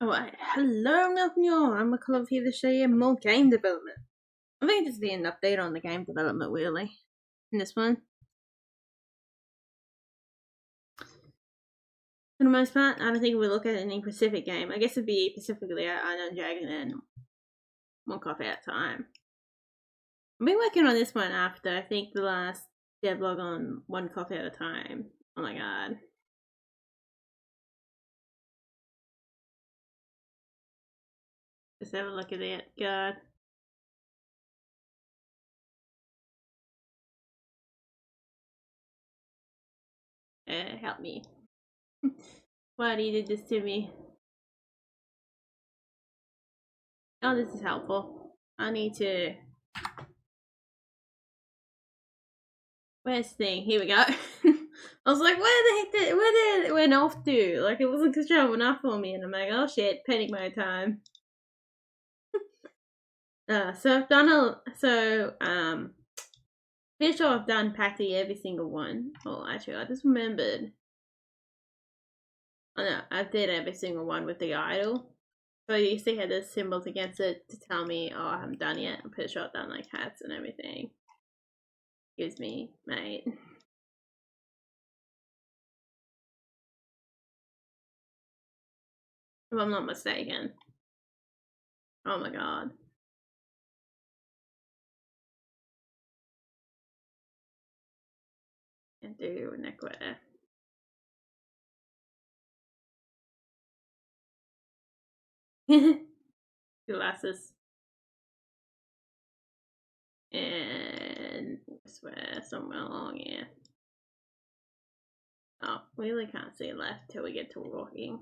Alright, hello and welcome you all. I'm McCullough here to show you more game development. I think this will be an update on the game development really, in this one. For the most part, I don't think we'll look at any specific game. I guess it'd be specifically Iron Dragon and one coffee at a time. I've been working on this one after, I think, the last devlog on one coffee at a time. Oh my god. Just have a look at it, god. Help me. Why do you do this to me? Oh, this is helpful. I need to... Where's the thing? Here we go. I was like, where the heck where did it went off to? Like, it wasn't controllable enough for me, and I'm like, oh shit, panic mode time. So I've done pretty sure I've done practically every single one. Oh, actually, I just remembered. Oh no, I did every single one with the idol. So you see how there's symbols against it to tell me, oh, I haven't done yet. I'm pretty sure I've done like hats and everything. Excuse me, mate. If I'm not mistaken. Oh my god. And do neckwear. Glasses. And I swear somewhere along here. Oh, we really can't see left till we get to walking.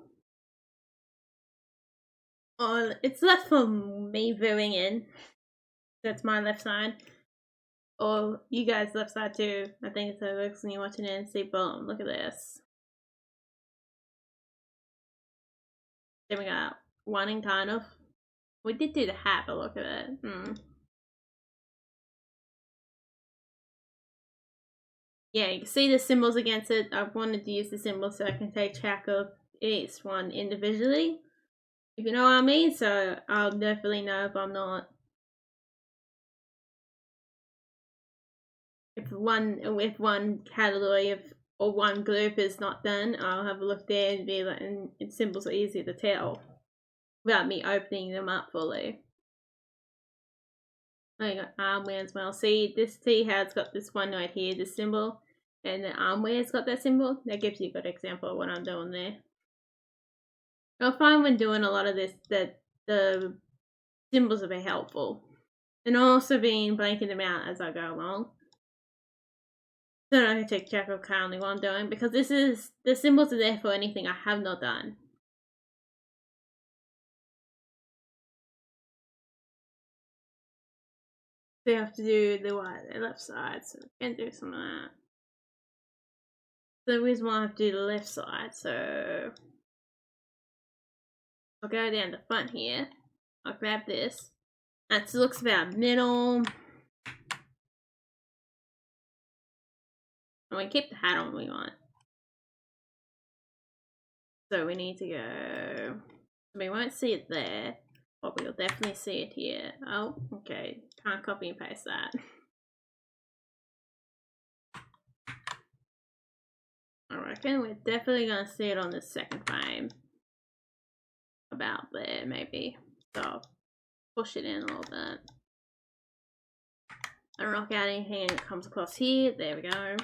Oh, it's left for me viewing in. That's my left side. Or you guys' left side too. I think it's over because you're watching it and see, boom, look at this. Then we got one in kind of. We did do the hat, but look at it. Yeah, you can see the symbols against it. I wanted to use the symbols so I can take track of each one individually. If you know what I mean, so I'll definitely know if I'm not. If one category of or one group is not done, I'll have a look there and be like, and symbols are easier to tell without me opening them up fully. I got armwear as well. See how it's got this one right here, this symbol, and the armwear's got that symbol. That gives you a good example of what I'm doing there. I'll find when doing a lot of this that the symbols are very helpful, and also being blanking them out as I go along. So I can take track of currently what I'm doing, because the symbols are there for anything I have not done. So you have to do the left side, so we can do some of that. So the reason why I have to do the left side, so I'll go down the front here. I'll grab this. That looks about middle. And we keep the hat on we want. So we need to go. We won't see it there, but we'll definitely see it here. Oh, okay. Can't copy and paste that. I reckon we're definitely gonna see it on the second frame. About there, maybe. So I'll push it in a little bit. And knock out anything that comes across here. There we go.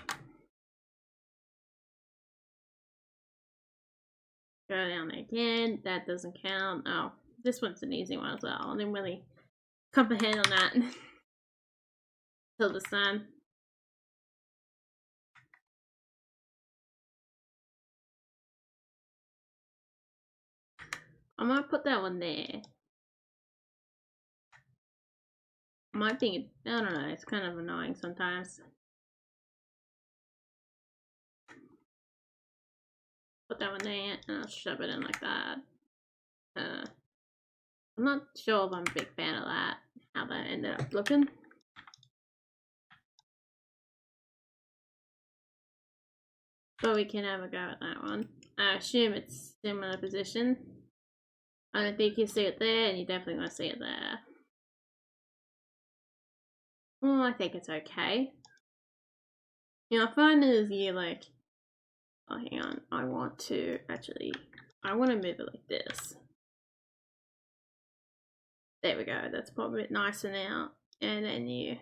Go down there again. That doesn't count. Oh, this one's an easy one as well. I didn't really comprehend on that till this time. I might put that one there. I might think, I don't know, it's kind of annoying sometimes. Put that one there and I'll shove it in like that. I'm not sure if I'm a big fan of that, how that ended up looking. But we can have a go at that one. I assume it's similar position. I don't think you see it there, and you definitely want to see it there. Oh, I think it's okay. You know, I find as you like, oh, hang on, I want to move it like this. There we go, that's probably a bit nicer now. And then you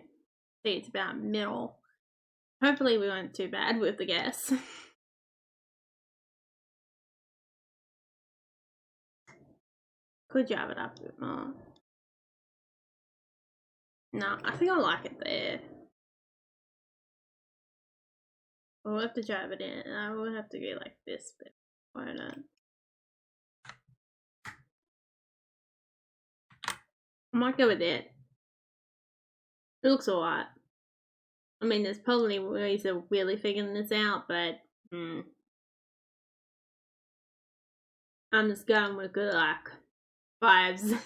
see it's about middle. Hopefully we weren't too bad with the gas. Could jab it up a bit more. No, I think I like it there. We'll have to jab it in. I will have to go like this, but why not? I might go with it. It looks alright. I mean, there's probably ways of really figuring this out, but I'm just going with good luck vibes.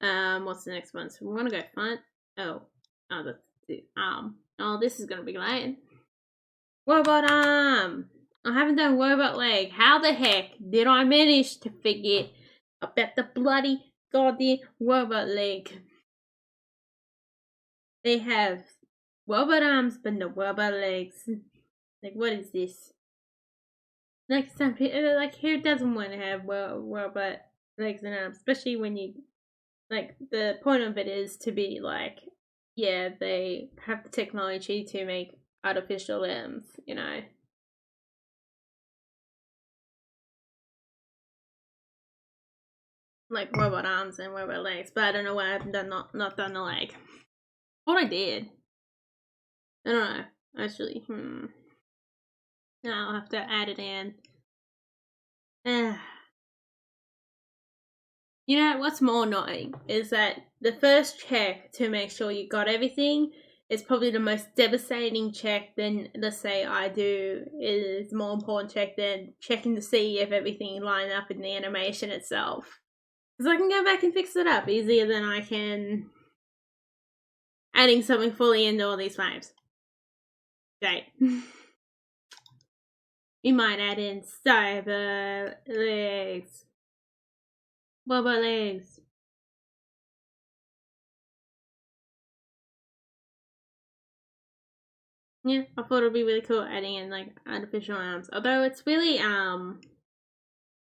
What's the next one? So we want to go front. Oh, that's the arm. Oh, this is gonna be late. Robot arm. I haven't done robot leg. How the heck did I manage to forget about the bloody goddamn robot leg? They have robot arms, but no robot legs. Like, what is this? Like, some people, like, who doesn't want to have robot legs and arms? Especially when you, like, the point of it is to be like, yeah, they have the technology to make artificial limbs, you know. Like robot arms and robot legs, but I don't know why I haven't done not done the leg. What I did, I don't know. Actually, no, I'll have to add it in. You know what's more annoying is that the first check to make sure you got everything is probably the most devastating check. Then let's say I do is more important check than checking to see if everything lined up in the animation itself. Because I can go back and fix it up easier than I can adding something fully into all these frames. Great. We might add in cyber legs. Robot legs. Yeah, I thought it'd be really cool adding in like artificial arms. Although it's really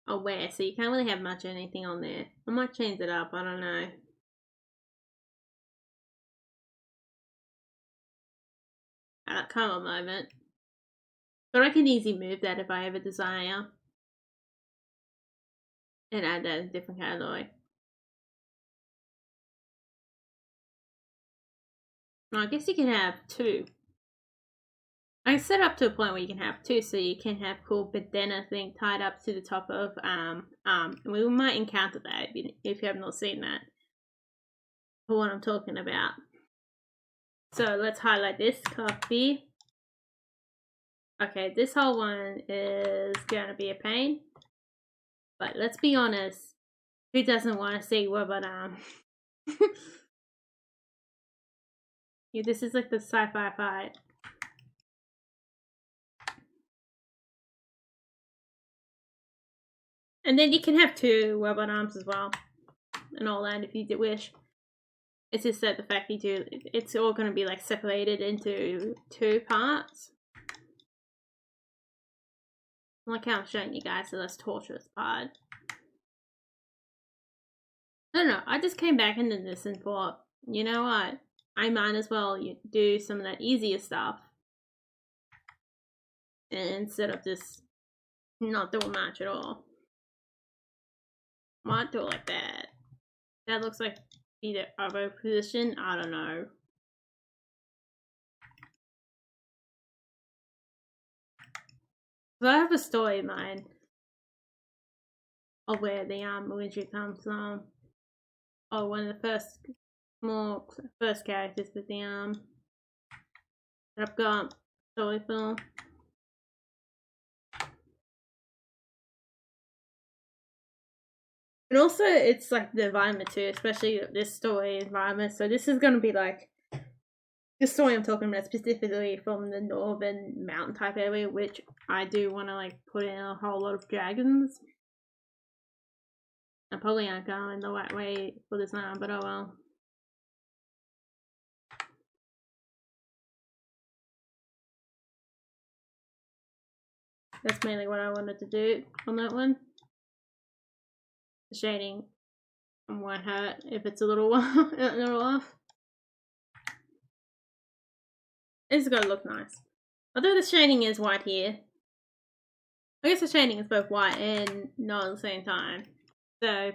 aware, so you can't really have much of anything on there. I might change it up, I don't know. At that Carmel moment. But I can easily move that if I ever desire. And add that in a different category. Well, I guess you can have two. I set up to a point where you can have two, so you can have cool bandana thing tied up to the top of and we might encounter that if you have not seen that. For what I'm talking about. So let's highlight this copy. Okay, this whole one is gonna be a pain. But let's be honest, who doesn't want to see robot arm? Yeah, this is like the sci-fi fight. And then you can have two robot arms as well. And all that if you wish. It's just that the fact you do, it's all going to be like separated into two parts. Like how I'm showing you guys the less torturous part. I don't know, I just came back into this and thought, you know what? I might as well do some of that easier stuff. Instead of just not doing much at all. Might do it like that. That looks like either other position, I don't know. So I have a story in mind of where the imagery comes from. Oh, one of the first characters with the that I've got story for. And also, it's like the environment too, especially this story environment. So this is gonna be like The story I'm talking about specifically from the northern mountain type area, which I do want to like put in a whole lot of dragons. I probably aren't going the right way for this now, but oh well. That's mainly what I wanted to do on that one. The shading won't hurt if it's a little off. It's gotta look nice. Although the shading is white here. I guess the shading is both white and not at the same time. So,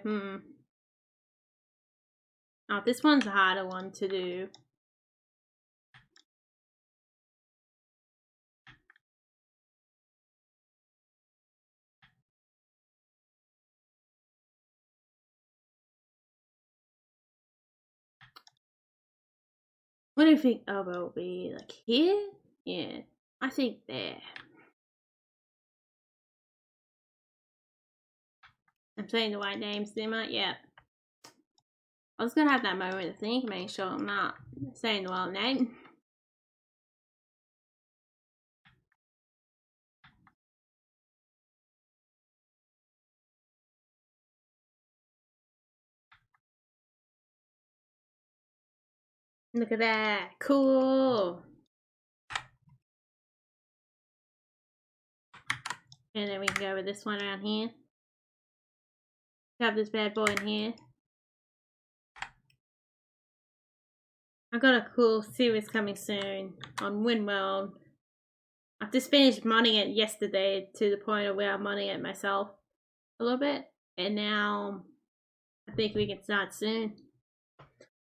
Oh, this one's a harder one to do. What do you think elbow will be? Like here? Yeah, I think there. I'm saying the right names, am I? Yeah. I was gonna have that moment to think, make sure I'm not saying the wrong name. Look at that. Cool. And then we can go with this one around here. Have this bad boy in here. I've got a cool series coming soon on Windworld. I've just finished modding it yesterday to the point of where I'm modding it myself a little bit. And now I think we can start soon.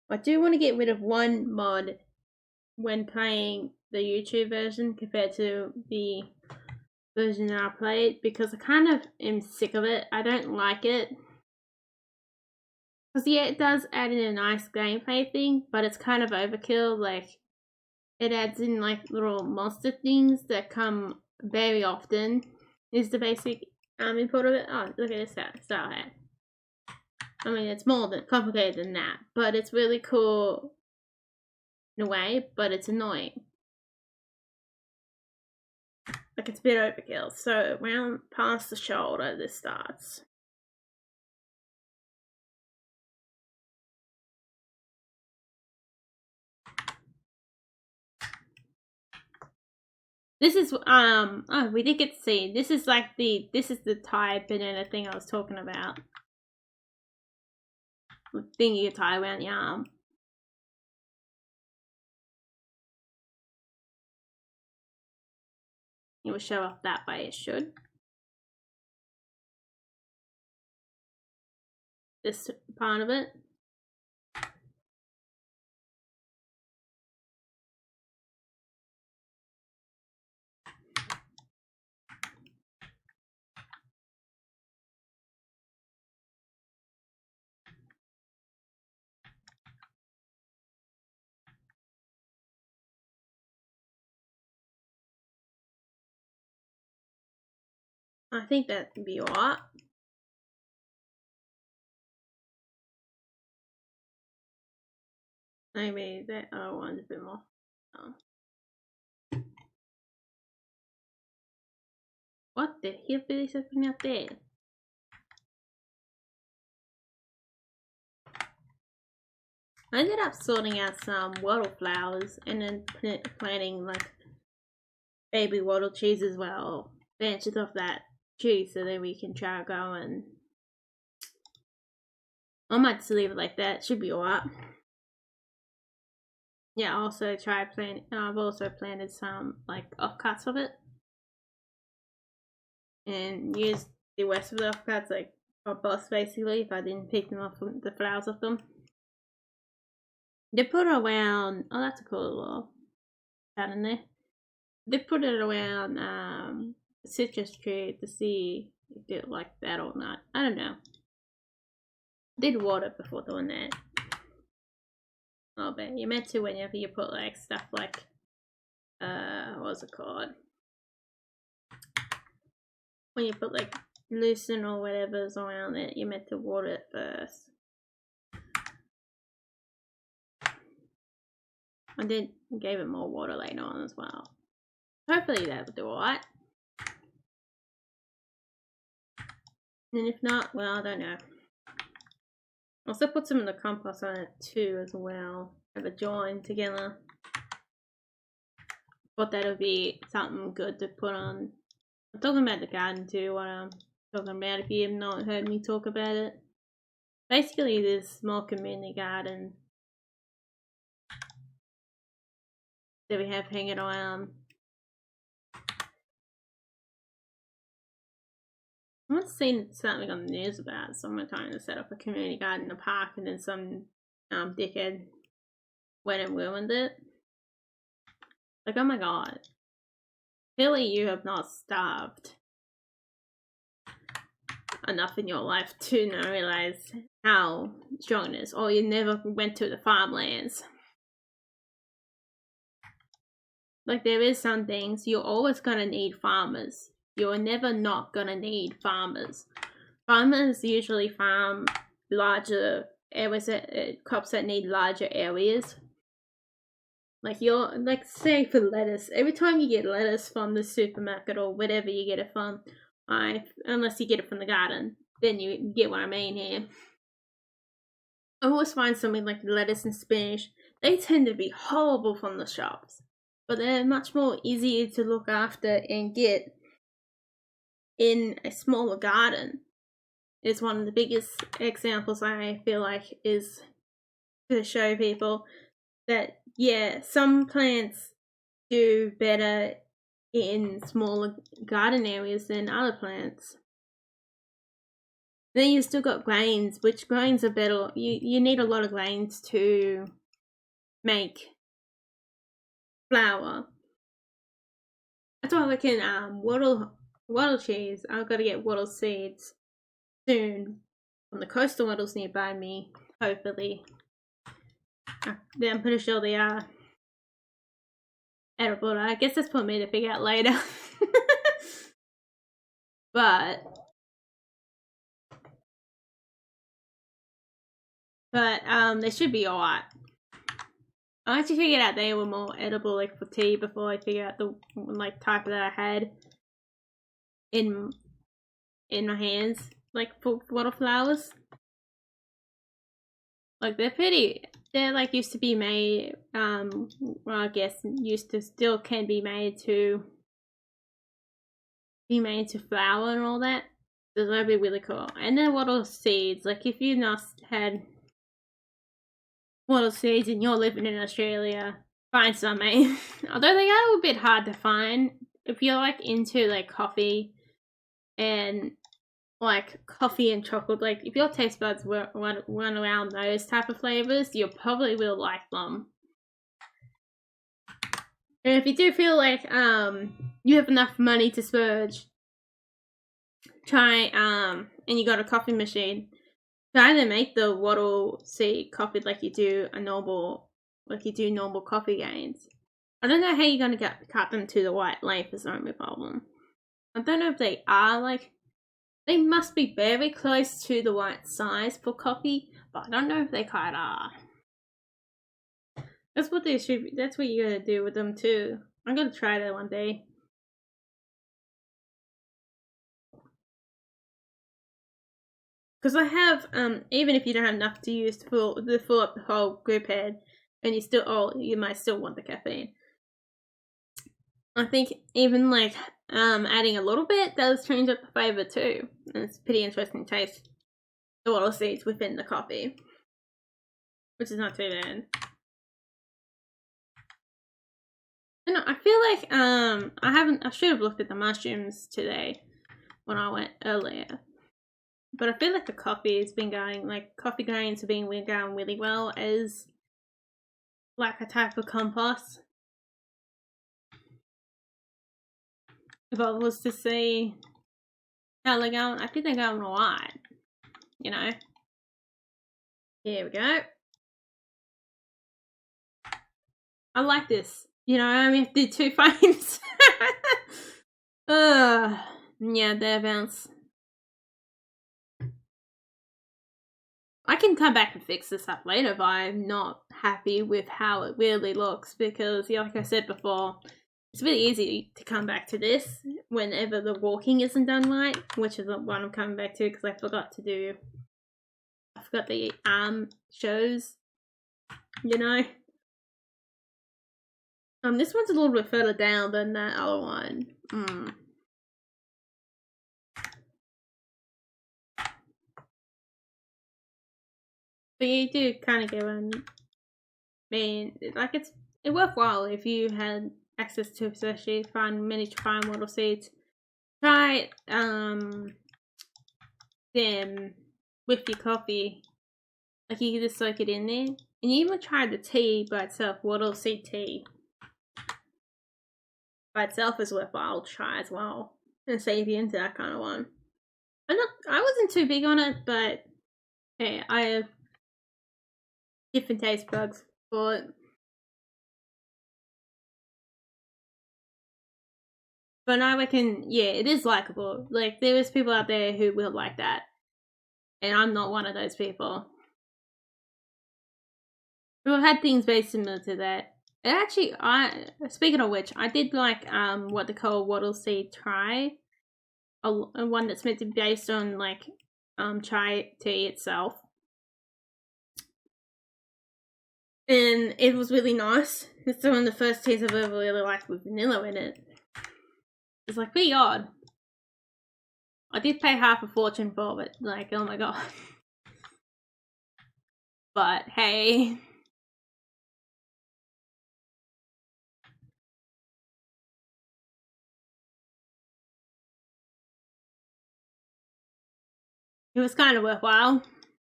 I do want to get rid of one mod when playing the YouTube version compared to the version that I played, because I kind of am sick of it. I don't like it. Because yeah, it does add in a nice gameplay thing, but it's kind of overkill. Like, it adds in like little monster things that come very often, is the basic input of it. Oh, look at this style hat. I mean, it's more complicated than that, but it's really cool in a way, but it's annoying. Like, it's a bit overkill. So, round past the shoulder, this starts. This is, oh, we did get to see. This is like this is the tie banana thing I was talking about. The thing you tie around the arm. It will show up that way, it should. This part of it. I think that would be alright. Maybe that other one's a bit more. Oh. What the hell is happening out there? I ended up sorting out some wattle flowers and then planting like baby wattle trees as well. Branches off that tree so that we can try going. I might just leave it like that. Should be alright. Yeah, also try plant. I've also planted some like offcuts of it, and used the rest of the offcuts like a bus basically. If I didn't pick them off the flowers off them, they put around. Oh, that's a cool little pattern there. They put it around the citrus tree to see if it like that or not. I don't know. Did water before doing that. Oh, but you meant to whenever you put like stuff like what's it called? When you put like lucerne or whatever's around it, you meant to water it first. I did gave it more water later on as well. Hopefully that'll do alright. And if not, well, I don't know. Also put some of the compost on it too as well. Have it joined together. Thought that would be something good to put on. I'm talking about the garden too, what I'm talking about if you have not heard me talk about it. Basically this small community garden that we have hanging around. I've seen something on the news about someone trying to set up a community garden in the park and then some dickhead went and ruined it. Like, oh my god. Clearly you have not starved enough in your life to not realize how strong it is. Or you never went to the farmlands. Like, there is some things you're always gonna need farmers. You're never not gonna need farmers. Farmers usually farm larger areas, crops that need larger areas. Like say for lettuce, every time you get lettuce from the supermarket or whatever you get it from, unless you get it from the garden, then you get what I mean here. I always find something like lettuce and spinach, they tend to be horrible from the shops, but they're much more easier to look after and get in a smaller garden. Is one of the biggest examples I feel like is to show people that yeah, some plants do better in smaller garden areas than other plants. Then you still got grains, which grains are better. You need a lot of grains to make flour. That's why I reckon wattle cheese. I've got to get wattle seeds soon from the coastal wattles nearby me, hopefully. I'm pretty sure they are edible. I guess that's for me to figure out later. but they should be alright. I actually figured out they were more edible, like for tea, before I figured out the like type that I had in my hands, like for wattle flowers. Like they're like used to be made, well, I guess used to still can be made to flour and all that. So that'd be really cool. And then wattle seeds, like if you've not had wattle seeds and you're living in Australia, find some, eh? Although they are a bit hard to find. If you're like into like coffee and chocolate, like if your taste buds run around those type of flavors, you probably will like them. And if you do feel like you have enough money to splurge, try and you got a coffee machine, try to make the wattle seed coffee like you do normal coffee grains. I don't know how you're gonna cut them to the right length is the only problem. I don't know if they are like. They must be very close to the right size for coffee, but I don't know if they quite are. That's what they should be. That's what you gotta do with them too. I'm gonna try that one day. Because I have, even if you don't have enough to use to fill up the whole group head, and you might still want the caffeine. I think even like adding a little bit does change up the flavour too. And it's pretty interesting to taste the wattle seeds within the coffee, which is not too bad. And I feel like I should have looked at the mushrooms today when I went earlier. But I feel like the coffee has been going, like coffee grains have been going really well as like a type of compost. If I was to see how they're going, I think they're going alright. You know? Here we go. I like this. You know, I only have to do 2 frames. Yeah, thereabouts. I can come back and fix this up later if I'm not happy with how it really looks, because yeah, like I said before, it's really easy to come back to this whenever the walking isn't done right, which is what I'm coming back to because I forgot the shows, you know. This one's a little bit further down than that other one. But you do kind of get one. Man, like it's worthwhile if you had access to, especially fun miniature fine model seeds. Try them with your coffee. Like you can just soak it in there, and you even try the tea by itself. Wattle seed tea by itself is worthwhile to try as well, and see if you're into that kind of one. I wasn't too big on it, but hey, I have different taste buds for it. But I reckon, yeah, it is likable. Like, there is people out there who will like that. And I'm not one of those people. I've had things very similar to that. And actually, speaking of which, I did like what they call Wattle Seed Chai. A one that's meant to be based on, like, chai tea itself. And it was really nice. It's one of the first teas I've ever really liked with vanilla in it. It's like pretty odd. I did pay half a fortune for it, like, oh my god. But hey. It was kind of worthwhile.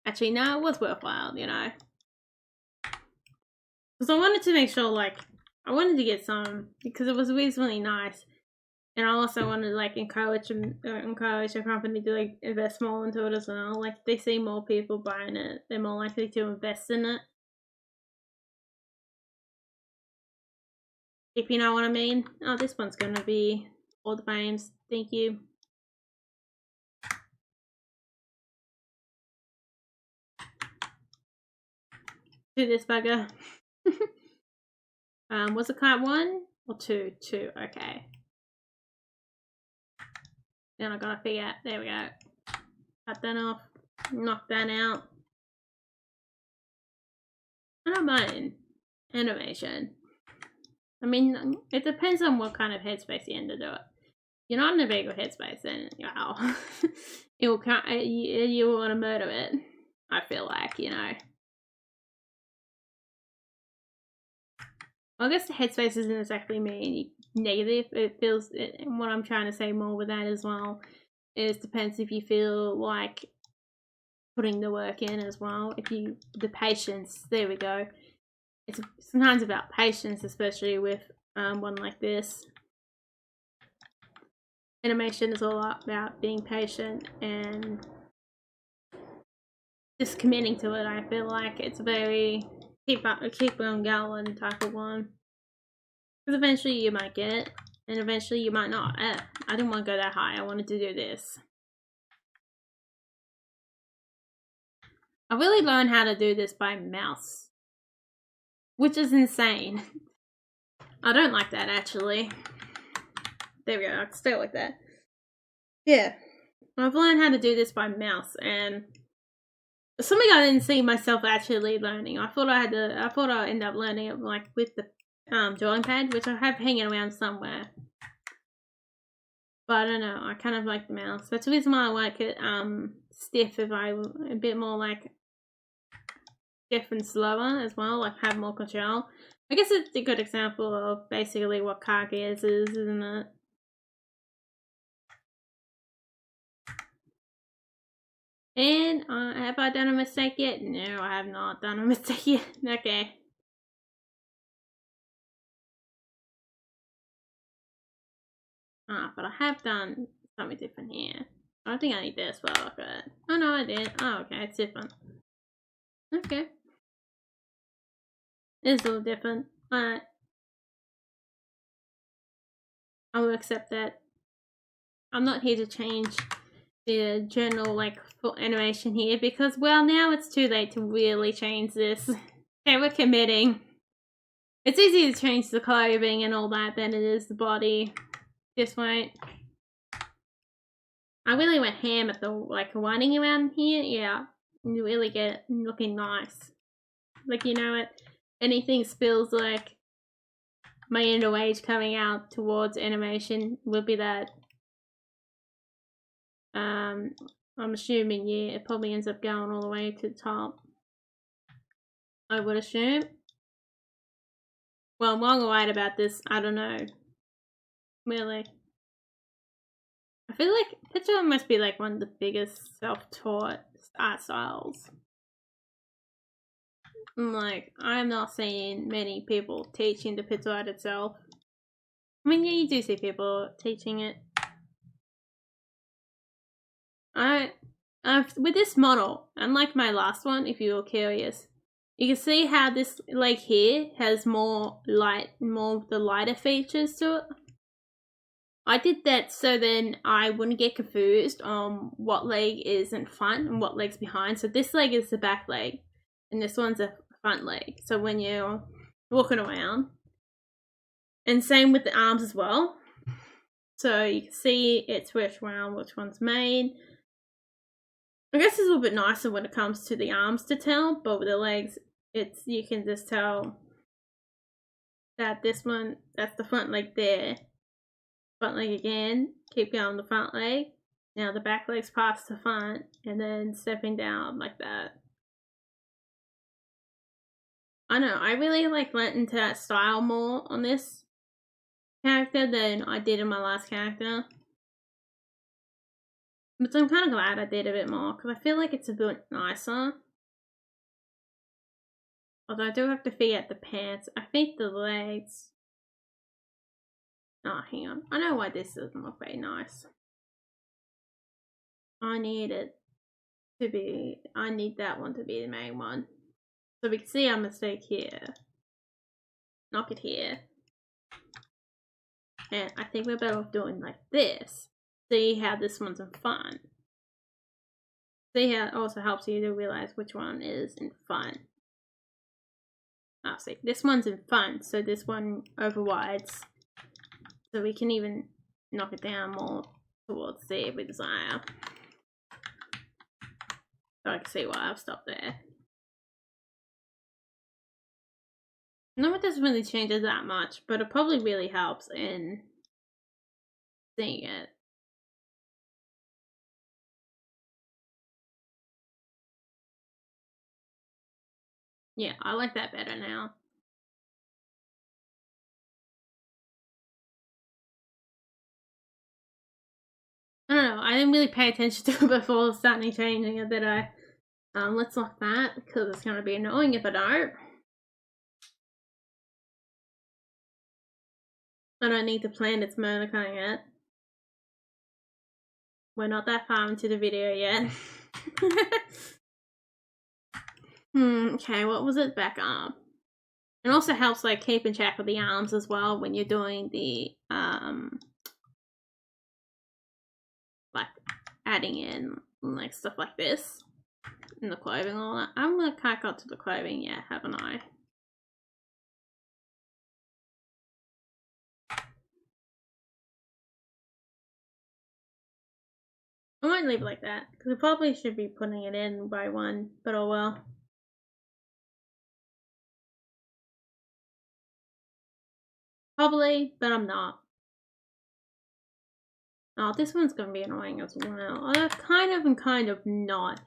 Actually, no, it was worthwhile, you know. Because I wanted to make sure, like, I wanted to get some, because it was reasonably nice. And I also wanted to, like, encourage a company to, like, invest more into it as well. Like, if they see more people buying it, they're more likely to invest in it. If you know what I mean. Oh, this one's gonna be all the frames. Thank you. Do this bugger. Was it card 1 or 2? 2, okay. Then I gotta figure out, there we go. Cut that off, knock that out. I don't mind animation. I mean, it depends on what kind of headspace you end to do it. You're not in a very good headspace, then wow, you will want to murder it. I feel like, you know. Well, I guess the headspace isn't exactly mean negative. It feels, and what I'm trying to say more with that as well is depends if you feel like putting the work in as well. If you, the patience, there we go. It's sometimes about patience, especially with one like this. Animation is all about being patient and just committing to it. I feel like it's very keep on going type of one. Because eventually you might get it, and eventually you might not. I didn't want to go that high. I wanted to do this. I really learned how to do this by mouse, which is insane. I don't like that actually. There we go. I can stay like that. Yeah, I've learned how to do this by mouse, and something I didn't see myself actually learning. I thought I'd end up learning it like with the drawing pad, which I have hanging around somewhere. But I don't know. I kind of like the mouse. That's the reason why I like it stiff. If I a bit more like stiff and slower as well, like have more control. I guess it's a good example of basically what car gears is, isn't it? And have I done a mistake yet? No, I have not done a mistake yet. Okay. But I have done something different here. I don't think I need this, but okay. Oh no, I did. Oh, okay, it's different. Okay. It's a little different. Alright. I will accept that. I'm not here to change the general like full animation here because, well, now it's too late to really change this. Okay, we're committing. It's easier to change the clothing and all that than it is the body. This won't. I really went ham at the like lining around here. Yeah, you really get it looking nice. Like, you know what? Anything spills like my inner rage coming out towards animation would be that. I'm assuming, yeah, it probably ends up going all the way to the top. I would assume. Well, I'm wrong or right about this, I don't know. Really. I feel like Pixar must be like one of the biggest self-taught art styles. Like, I'm not seeing many people teaching the pixel art itself. I mean, yeah, you do see people teaching it. With this model, unlike my last one, if you were curious, you can see how this leg here has more of the lighter features to it. I did that so then I wouldn't get confused on what leg is in front and what leg's behind. So this leg is the back leg, and this one's a front leg. So when you're walking around, and same with the arms as well. So you can see it's which one's main. I guess it's a little bit nicer when it comes to the arms to tell, but with the legs, you can just tell that this one, that's the front leg there. Front leg again, keep going the front leg. Now the back leg's past the front, and then stepping down like that. I know, I really went into that style more on this character than I did in my last character. But I'm kind of glad I did a bit more, because I feel like it's a bit nicer. Although I do have to figure out the pants. I think the legs. Oh, hang on. I know why this doesn't look very nice. I need that one to be the main one. So we can see our mistake here. Knock it here. And I think we're better off doing like this. See how this one's in front. See how it also helps you to realize which one is in front. Oh, see, this one's in front, so this one overrides. So we can even knock it down more towards there if we desire. So I can see why I've stopped there. No, it doesn't really change it that much, but it probably really helps in seeing it. Yeah, I like that better now. I don't know, I didn't really pay attention to it before starting changing it, did I? Let's lock that, because it's going to be annoying if I don't. I don't need to plan its Monica yet. We're not that far into the video yet. Okay, what was it? Back up. It also helps keeping track of the arms as well when you're doing the adding in stuff like this in the clothing and all that. I'm gonna got to the clothing yet, haven't I? I might leave it like that because I probably should be putting it in by one, but oh well. Probably, but I'm not. Oh, this one's gonna be annoying as well. Kind of and kind of not.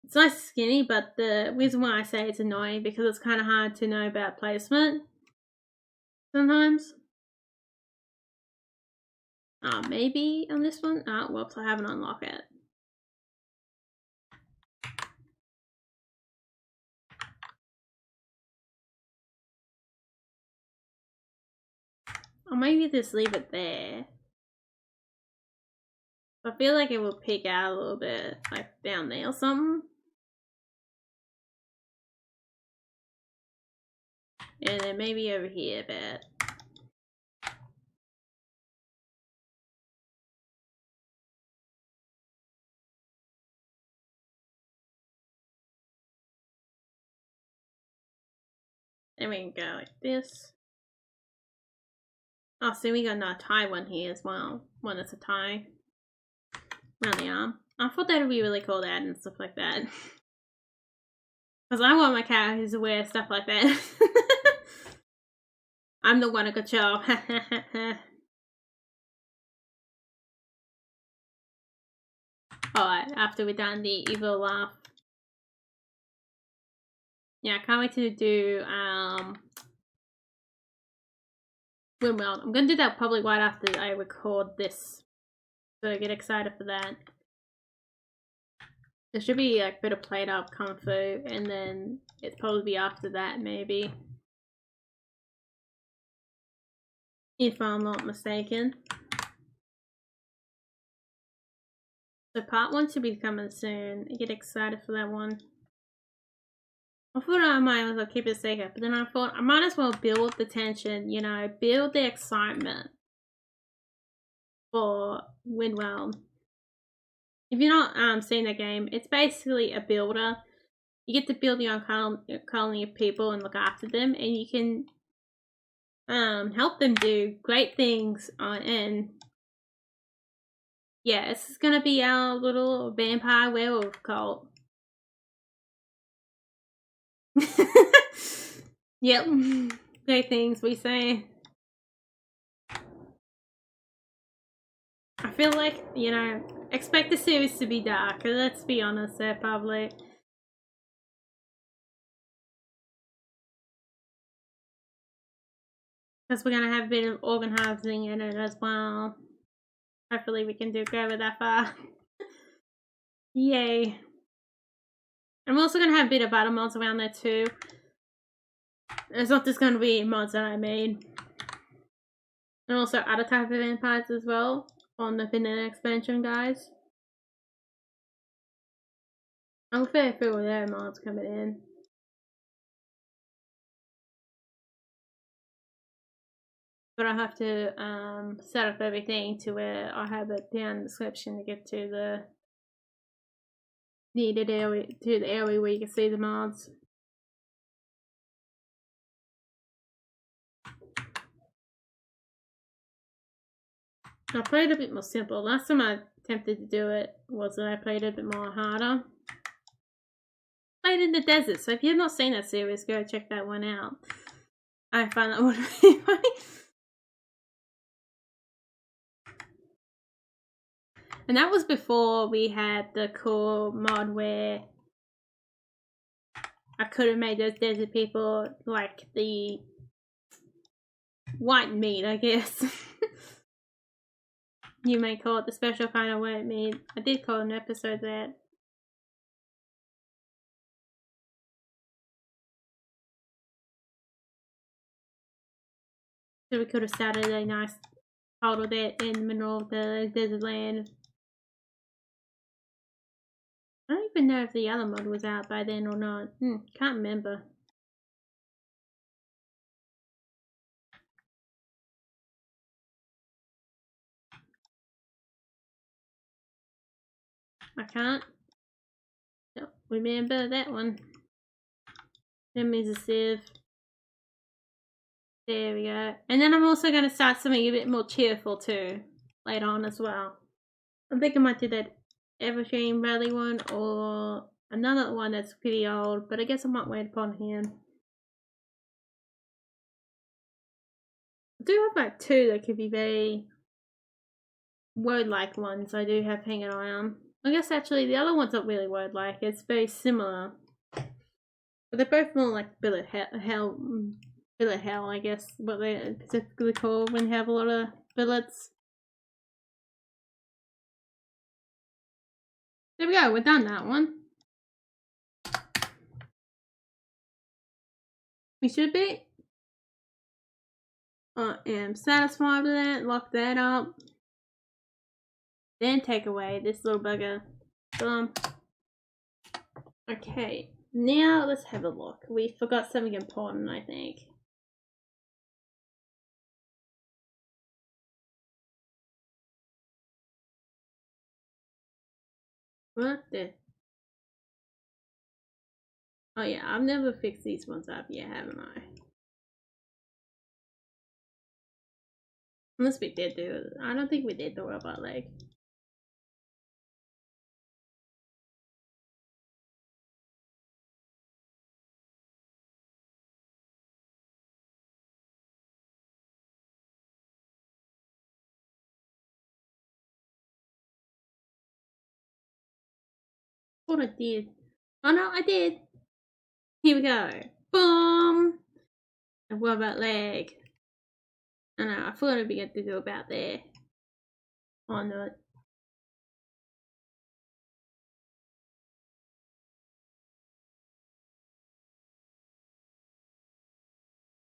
It's nice skinny, but the reason why I say it's annoying because it's kind of hard to know about placement sometimes. Maybe on this one. Whoops, I haven't unlocked it. Or maybe just leave it there. I feel like it will peek out a little bit, down there or something. And then maybe over here a bit. Then we can go like this. Oh, see, we got another tie one here as well. One that's a tie around the arm. I thought that would be really cool to add and stuff like that. Because I want my characters to wear stuff like that. I'm the one who could show. Alright, after we're done the evil laugh. Yeah, I can't wait to do Windwell. I'm gonna do that probably right after I record this. So get excited for that. There should be like a bit of played up Kung Fu, and then it's probably be after that maybe. If I'm not mistaken. So part 1 should be coming soon. Get excited for that one. I thought I might as well keep it secret, but then I thought I might as well build the tension, you know, build the excitement for Windwell. If you're not seeing the game, it's basically a builder. You get to build your own colony of people and look after them, and you can help them do great things and yeah, this is gonna be our little vampire werewolf cult. Yep, great things we say. I feel like, you know, expect the series to be dark, let's be honest there, probably. Because we're gonna have a bit of organizing in it as well. Hopefully we can go with that far. Yay. I'm also gonna have a bit of other mods around there too. It's not just gonna be mods that I made. And also other type of vampires as well on the vanilla expansion, guys. I'm fair through with their mods coming in. But I have to set up everything to where I have it down in the description to get to the needed area, to the area where you can see the mods. I played a bit more simple. Last time I attempted to do it was that I played a bit more harder. Played in the desert, so if you've not seen that series, go check that one out. I find that one really funny. And that was before we had the cool mod where I could have made those desert people like the white meat, I guess. You may call it the special kind of white meat. I did call an episode that. So we could have started a nice total there in the middle of the desert land. I don't even know if the other mod was out by then or not. Can't remember. I can't remember that one. That means a sieve. There we go. And then I'm also going to start something a bit more cheerful too, later on as well. I think I might do that Evergreen Rally one or another one that's pretty old, but I guess I might wait upon him. I do have like two that could be very word-like ones I do have hanging around. I guess actually the other one's not really word-like, it's very similar. But they're both more like billet hell, I guess, what they're particularly called when you have a lot of billets. There we go, we're done that one. We should be. I am satisfied with that. Lock that up. Then take away this little bugger. Okay, now let's have a look. We forgot something important, I think. What the? Oh yeah, I've never fixed these ones up yet, haven't I? Unless we did do it. I don't think we did the robot leg. What I did. Oh no, I did. Here we go. Boom! And what about leg? I know, I thought it'd be good to do about there. Oh no.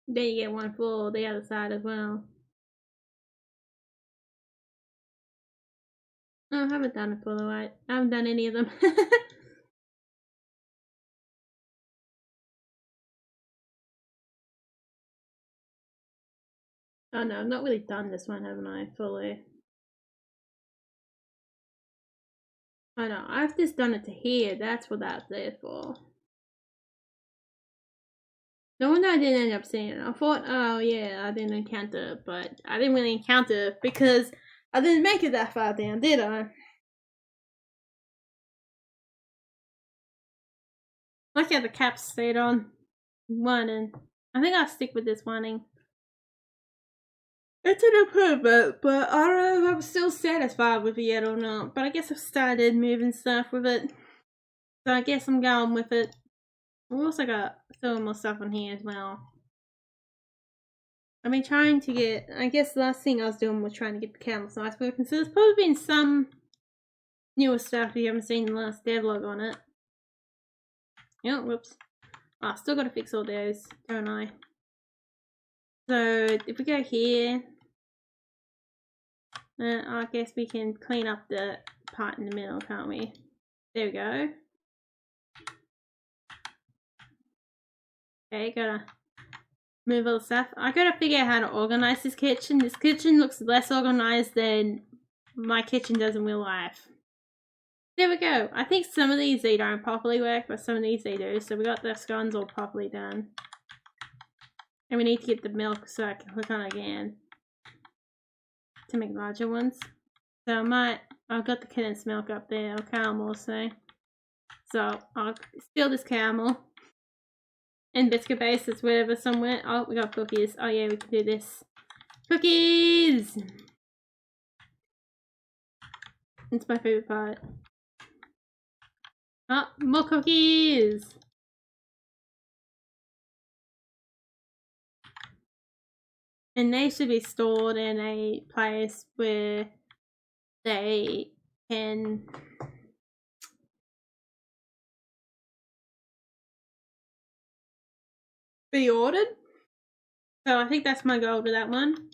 Then you get one for the other side as well. Oh, I haven't done it for the right. I haven't done any of them. Oh no, I've not really done this one, haven't I, fully? Oh no, I've just done it to here, that's what that's there for. No wonder I didn't end up seeing it. I thought, oh yeah, I didn't encounter it, but I didn't really encounter it because I didn't make it that far down, did I? Like how the caps stayed on one, and I think I'll stick with this one. It's an improvement, but I don't know if I'm still satisfied with it yet or not. But I guess I've started moving stuff with it, so I guess I'm going with it. We also got still more stuff on here as well. I've been trying to get, I guess the last thing I was doing was trying to get the camel size working, so there's probably been some newer stuff you haven't seen in the last devlog on it. Oh, whoops. Oh, I still gotta fix all those, don't I? So, if we go here, I guess we can clean up the part in the middle, can't we? There we go. Okay, gotta move all the stuff. I gotta figure out how to organize this kitchen. This kitchen looks less organized than my kitchen does in real life. There we go. I think some of these they don't properly work, but some of these they do. So we got the scones all properly done. And we need to get the milk so I can click on it again to make larger ones. So I've got the condensed milk up there, or caramel, so I'll steal this caramel. And biscuit base is wherever somewhere. Oh, we got cookies. Oh yeah, we can do this. Cookies! It's my favorite part. Oh, more cookies! And they should be stored in a place where they can be ordered. So I think that's my goal with that one.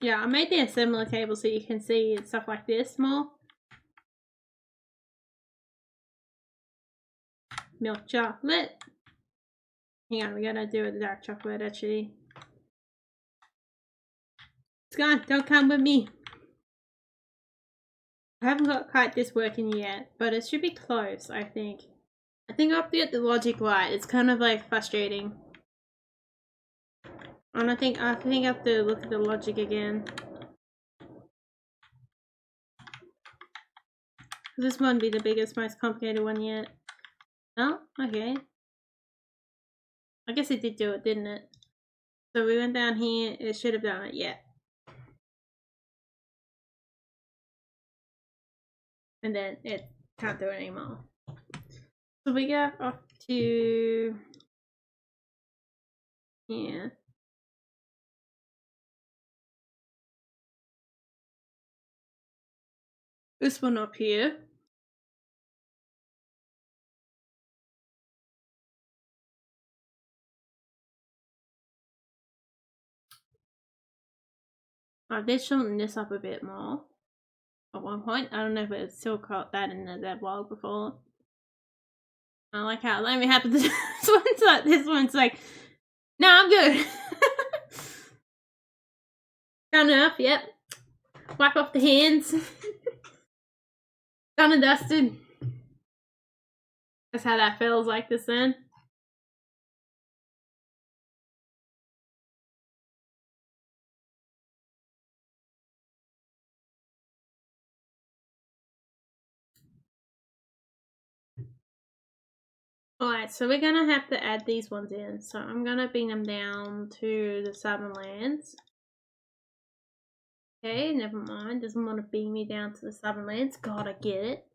Yeah, I made the assembler cable so you can see stuff like this more. Milk chocolate. Hang on, we gotta do a dark chocolate actually. It's gone, don't come with me. I haven't got quite this working yet, but it should be close, I think. I think I'll have to get the logic right. It's kind of like frustrating. And I think I have to look at the logic again. This won't be the biggest, most complicated one yet. Oh, okay. I guess it did do it, didn't it? So we went down here, it should have done it, yeah. And then it can't do it anymore. So we go off to here. This one up here. I did shorten this up a bit more at one point. I don't know if it's still caught that in that vlog before. I like how let me happen. This one's like, no, I'm good. Done enough, yep. Wipe off the hands. Done and dusted. That's how that feels like this then. Alright, so we're gonna have to add these ones in. So I'm gonna bring them down to the southern lands. Okay, never mind. Doesn't want to bring me down to the southern lands. God, I get it.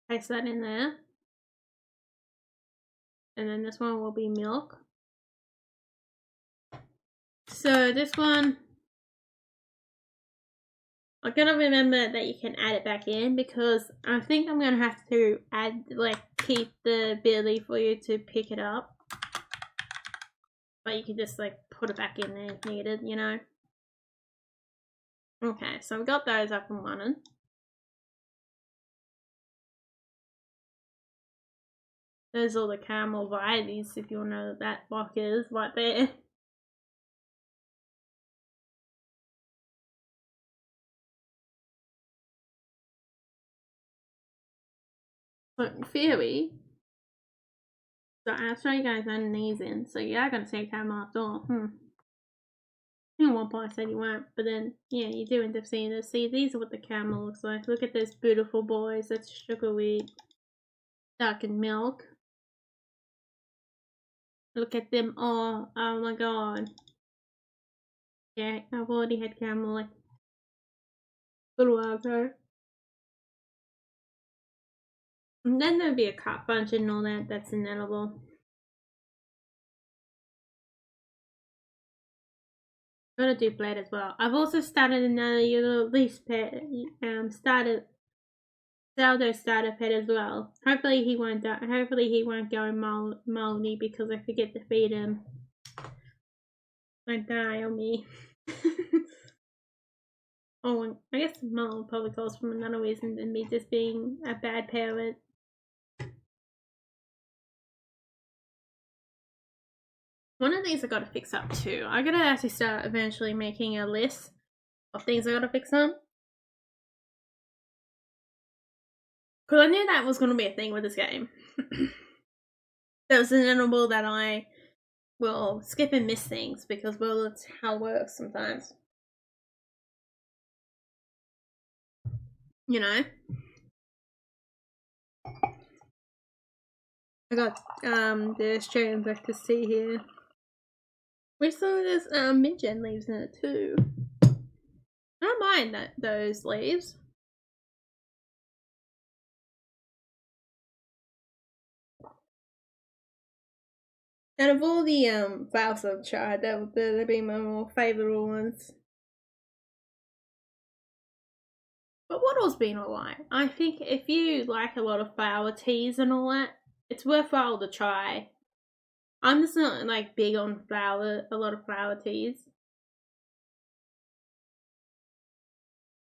Place that in there. And then this one will be milk. So this one, I'm gonna remember that you can add it back in because I think I'm gonna have to add, like, keep the ability for you to pick it up. But you can just, like, put it back in there if needed, you know? Okay, so we got those up and running. There's all the caramel varieties, if you know what that block is, right there. But in theory, so I'll show you guys adding these in. So you are going to take caramel after all. I think at one point I said you weren't, but then, yeah, you do end up seeing this. See, these are what the caramel looks like. Look at those beautiful boys. That's sugar wheat, darkened milk. Look at them all. Oh my god. Yeah, I've already had caramel like a little while ago. And then there'll be a cut bunch and all that. That's inedible. Gotta do blade as well. I've also started another little leaf pet. Started sourdough starter pet as well. Hopefully he won't die. Hopefully he won't go moldy because I forget to feed him. Might die on me. Oh, I guess mold probably calls from another reason than me just being a bad parent. One of these I gotta fix up too. I gotta actually start eventually making a list of things I gotta fix up. Because I knew that was gonna be a thing with this game. That was inevitable that I will skip and miss things because, well, that's how it works sometimes. You know? I got the Australian breakfast tea here. With some of this mint-gen leaves in it too. I don't mind those leaves. Out of all the flowers I've tried, they've been my more favourite ones. But water's been alright. I think if you like a lot of flower teas and all that, it's worthwhile to try. I'm just not like big on a lot of flower teas.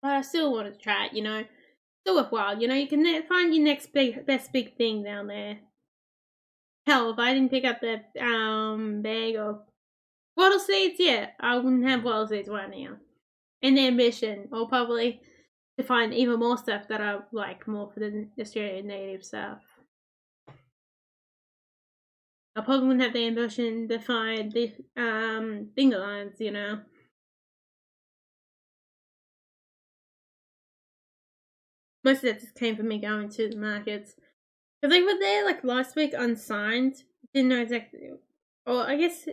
But I still want to try it, you know. Still worthwhile, you know, you can find your next best big thing down there. Hell, if I didn't pick up the bag of wattle seeds, yeah, I wouldn't have wattle seeds right now. And the ambition, or probably to find even more stuff that I like more for the Australian native stuff. I probably wouldn't have the ambition to find the Dingo lines, you know. Most of that just came from me going to the markets. Because they were there like last week unsigned. Didn't know exactly. Or I guess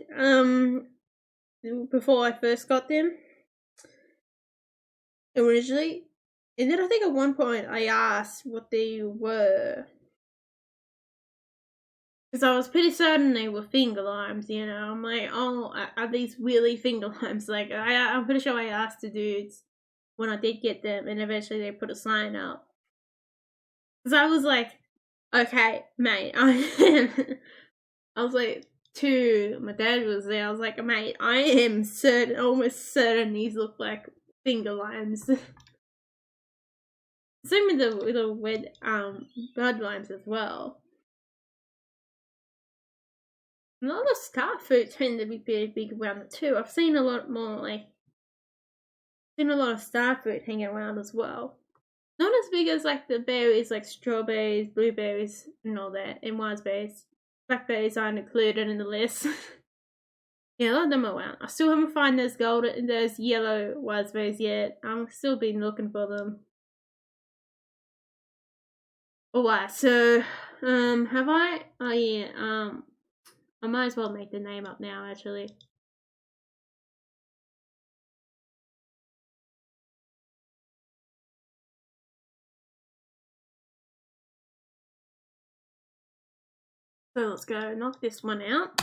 before I first got them originally. And then I think at one point I asked what they were. Because I was pretty certain they were finger limes, you know. I'm like, oh, are these really finger limes? Like, I'm pretty sure I asked the dudes when I did get them, and eventually they put a sign up. Because I was like, okay, mate, I was like, my dad was there, I was like, mate, I am certain, almost certain these look like finger limes. Same with the little red bud limes as well. A lot of star fruit tend to be pretty big around it too. I've seen a lot more seen a lot of star fruit hanging around as well. Not as big as like the berries, like strawberries, blueberries, and all that, and raspberries. Blackberries aren't included in the list. Yeah, a lot of them are out. I still haven't found those those yellow raspberries yet. I've still been looking for them. Alright, so, have I? Oh yeah, I might as well make the name up now, actually. So let's go knock this one out.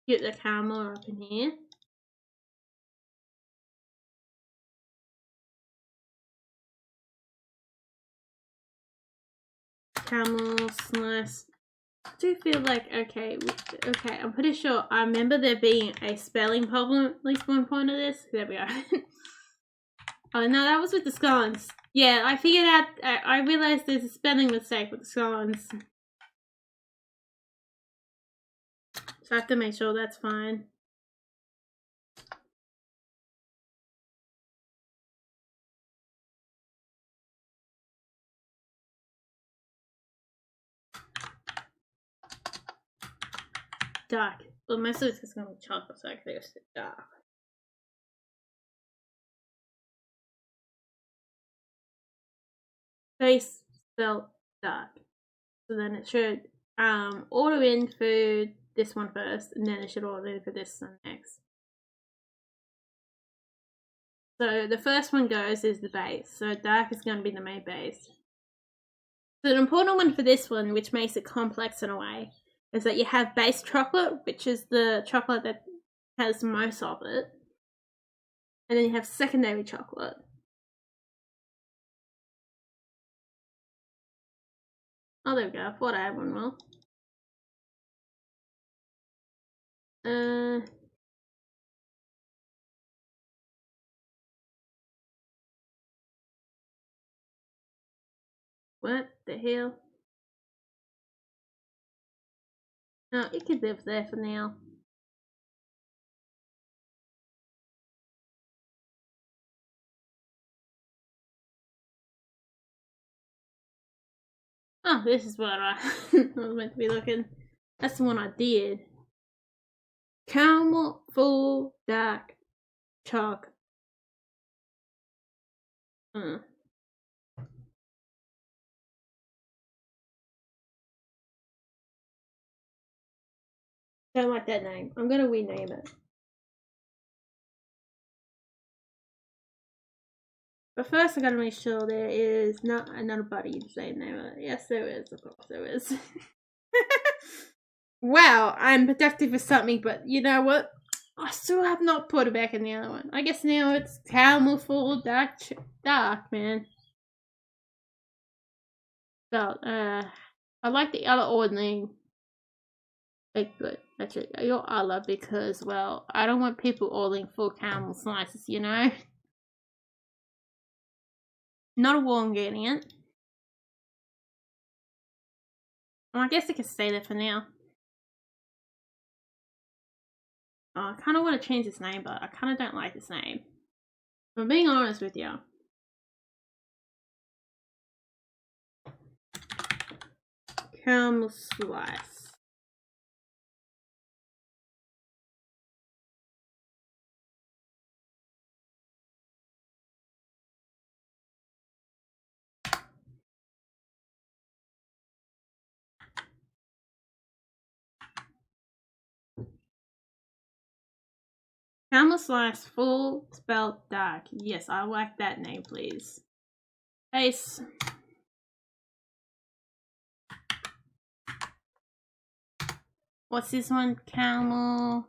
Get the Carmel up in here. Carmel slice. I do feel like, okay, I'm pretty sure I remember there being a spelling problem at least one point of this. There we go. Oh no, that was with the scones. Yeah, I figured out, I realized there's a spelling mistake with the scones. So I have to make sure that's fine. Dark. Well, most of this is going to be chocolate, so I could just dark. Face spelled dark. So then it should order in for this one first, and then it should order in for this one next. So the first one goes is the base. So dark is going to be the main base. So an important one for this one, which makes it complex in a way, is that you have base chocolate, which is the chocolate that has most of it. And then you have secondary chocolate. Oh, there we go. I thought I had one more. What the hell? No, it could live there for now. Oh, this is what I was meant to be looking. That's the one I did. Caramel full dark chalk. Don't like that name. I'm gonna rename it. But first I gotta make sure there is not another buddy the same name. Yes, there is. Of course there is. Wow, I'm productive for something, but you know what? I still have not put it back in the other one. I guess now it's caramel full dark, man. So, I like the other ordering. Like, but actually, I love because, well, I don't want people ordering full caramel slices, you know? Not a raw ingredient. Well, I guess it can stay there for now. Oh, I kind of want to change this name, but I kind of don't like this name. If I'm being honest with you. Caramel slice. Caramel slice full spelled dark. Yes, I like that name, please. Base. What's this one? Caramel.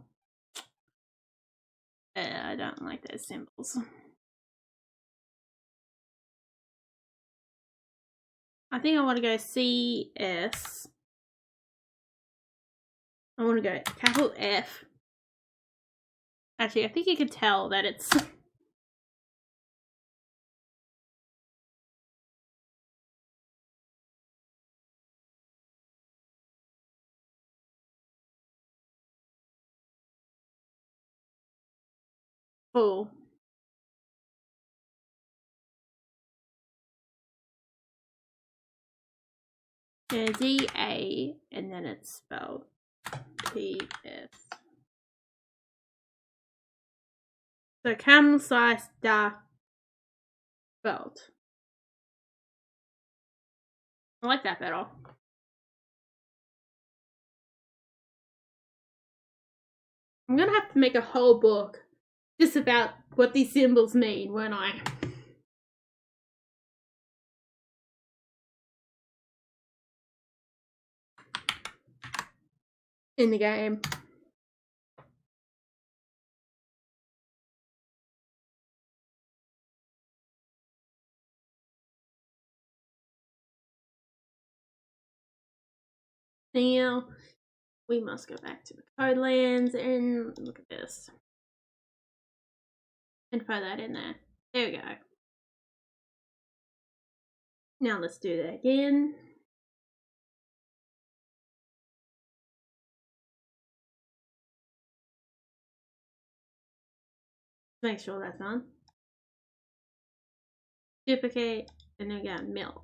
I don't like those symbols. I think I want to go CS. I want to go capital F. Actually, I think you can tell that it's full. D-A, and then it's spelled P-S. So camel size dark belt. I like that better. I'm gonna have to make a whole book just about what these symbols mean, won't I? In the game. Now, we must go back to the Codelands and look at this. And throw that in there. There we go. Now let's do that again. Make sure that's on. Duplicate, and then we got milk.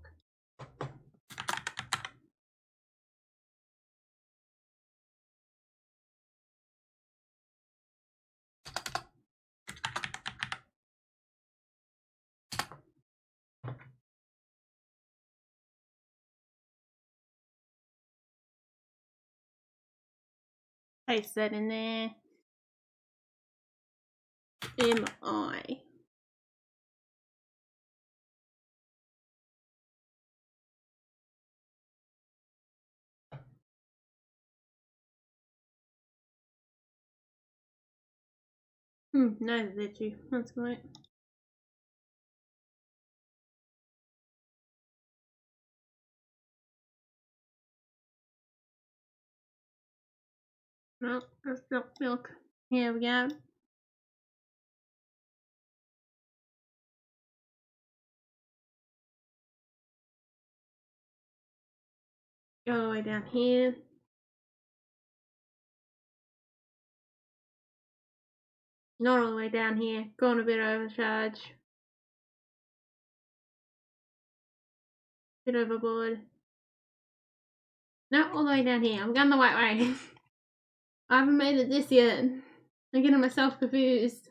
Paste that in there. MI. No, that's you. That's great. No, that's not milk. Here we go. Go all the way down here. Not all the way down here. Gone a bit overcharge. Bit overboard. No, all the way down here. I'm going the right way. I haven't made it this yet. I'm getting myself confused.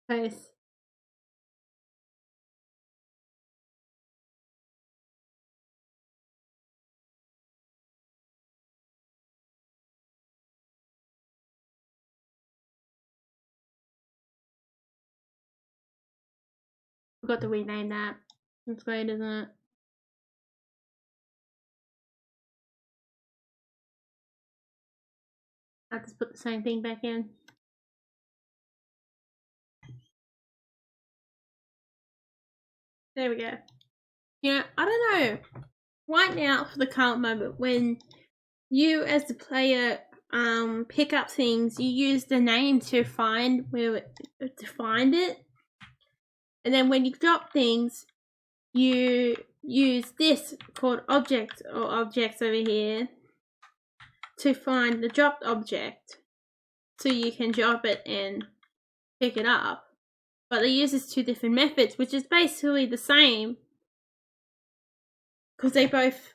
Paste. Forgot to rename that. That's great, isn't it? I'll just put the same thing back in. There we go. Yeah, I don't know. Right now, for the current moment, when you as the player pick up things, you use the name to find it, and then when you drop things, you use this called object or objects over here to find the dropped object, so you can drop it and pick it up. But they use two different methods, which is basically the same, because they're both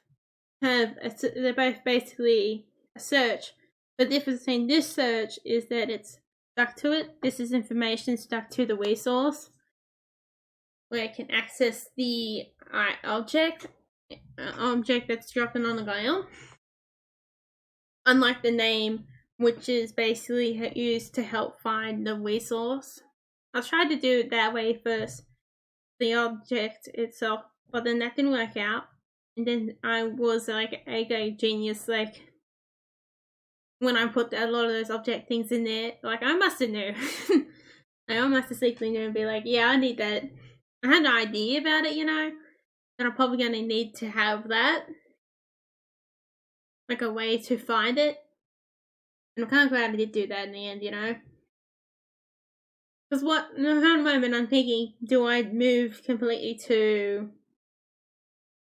basically a search. The difference between this search is that it's stuck to it. This is information stuck to the resource, where it can access the object that's dropping on the ground. Unlike the name, which is basically used to help find the resource. I tried to do it that way first, the object itself, but then that didn't work out. And then I was like a genius, like when I put a lot of those object things in there, like I must have knew. I must have secretly knew and be like, yeah, I need that. I had an idea about it, and I'm probably going to need to have that, like a way to find it. And I'm kind of glad I did do that in the end, Because in the current moment I'm thinking, do I move completely to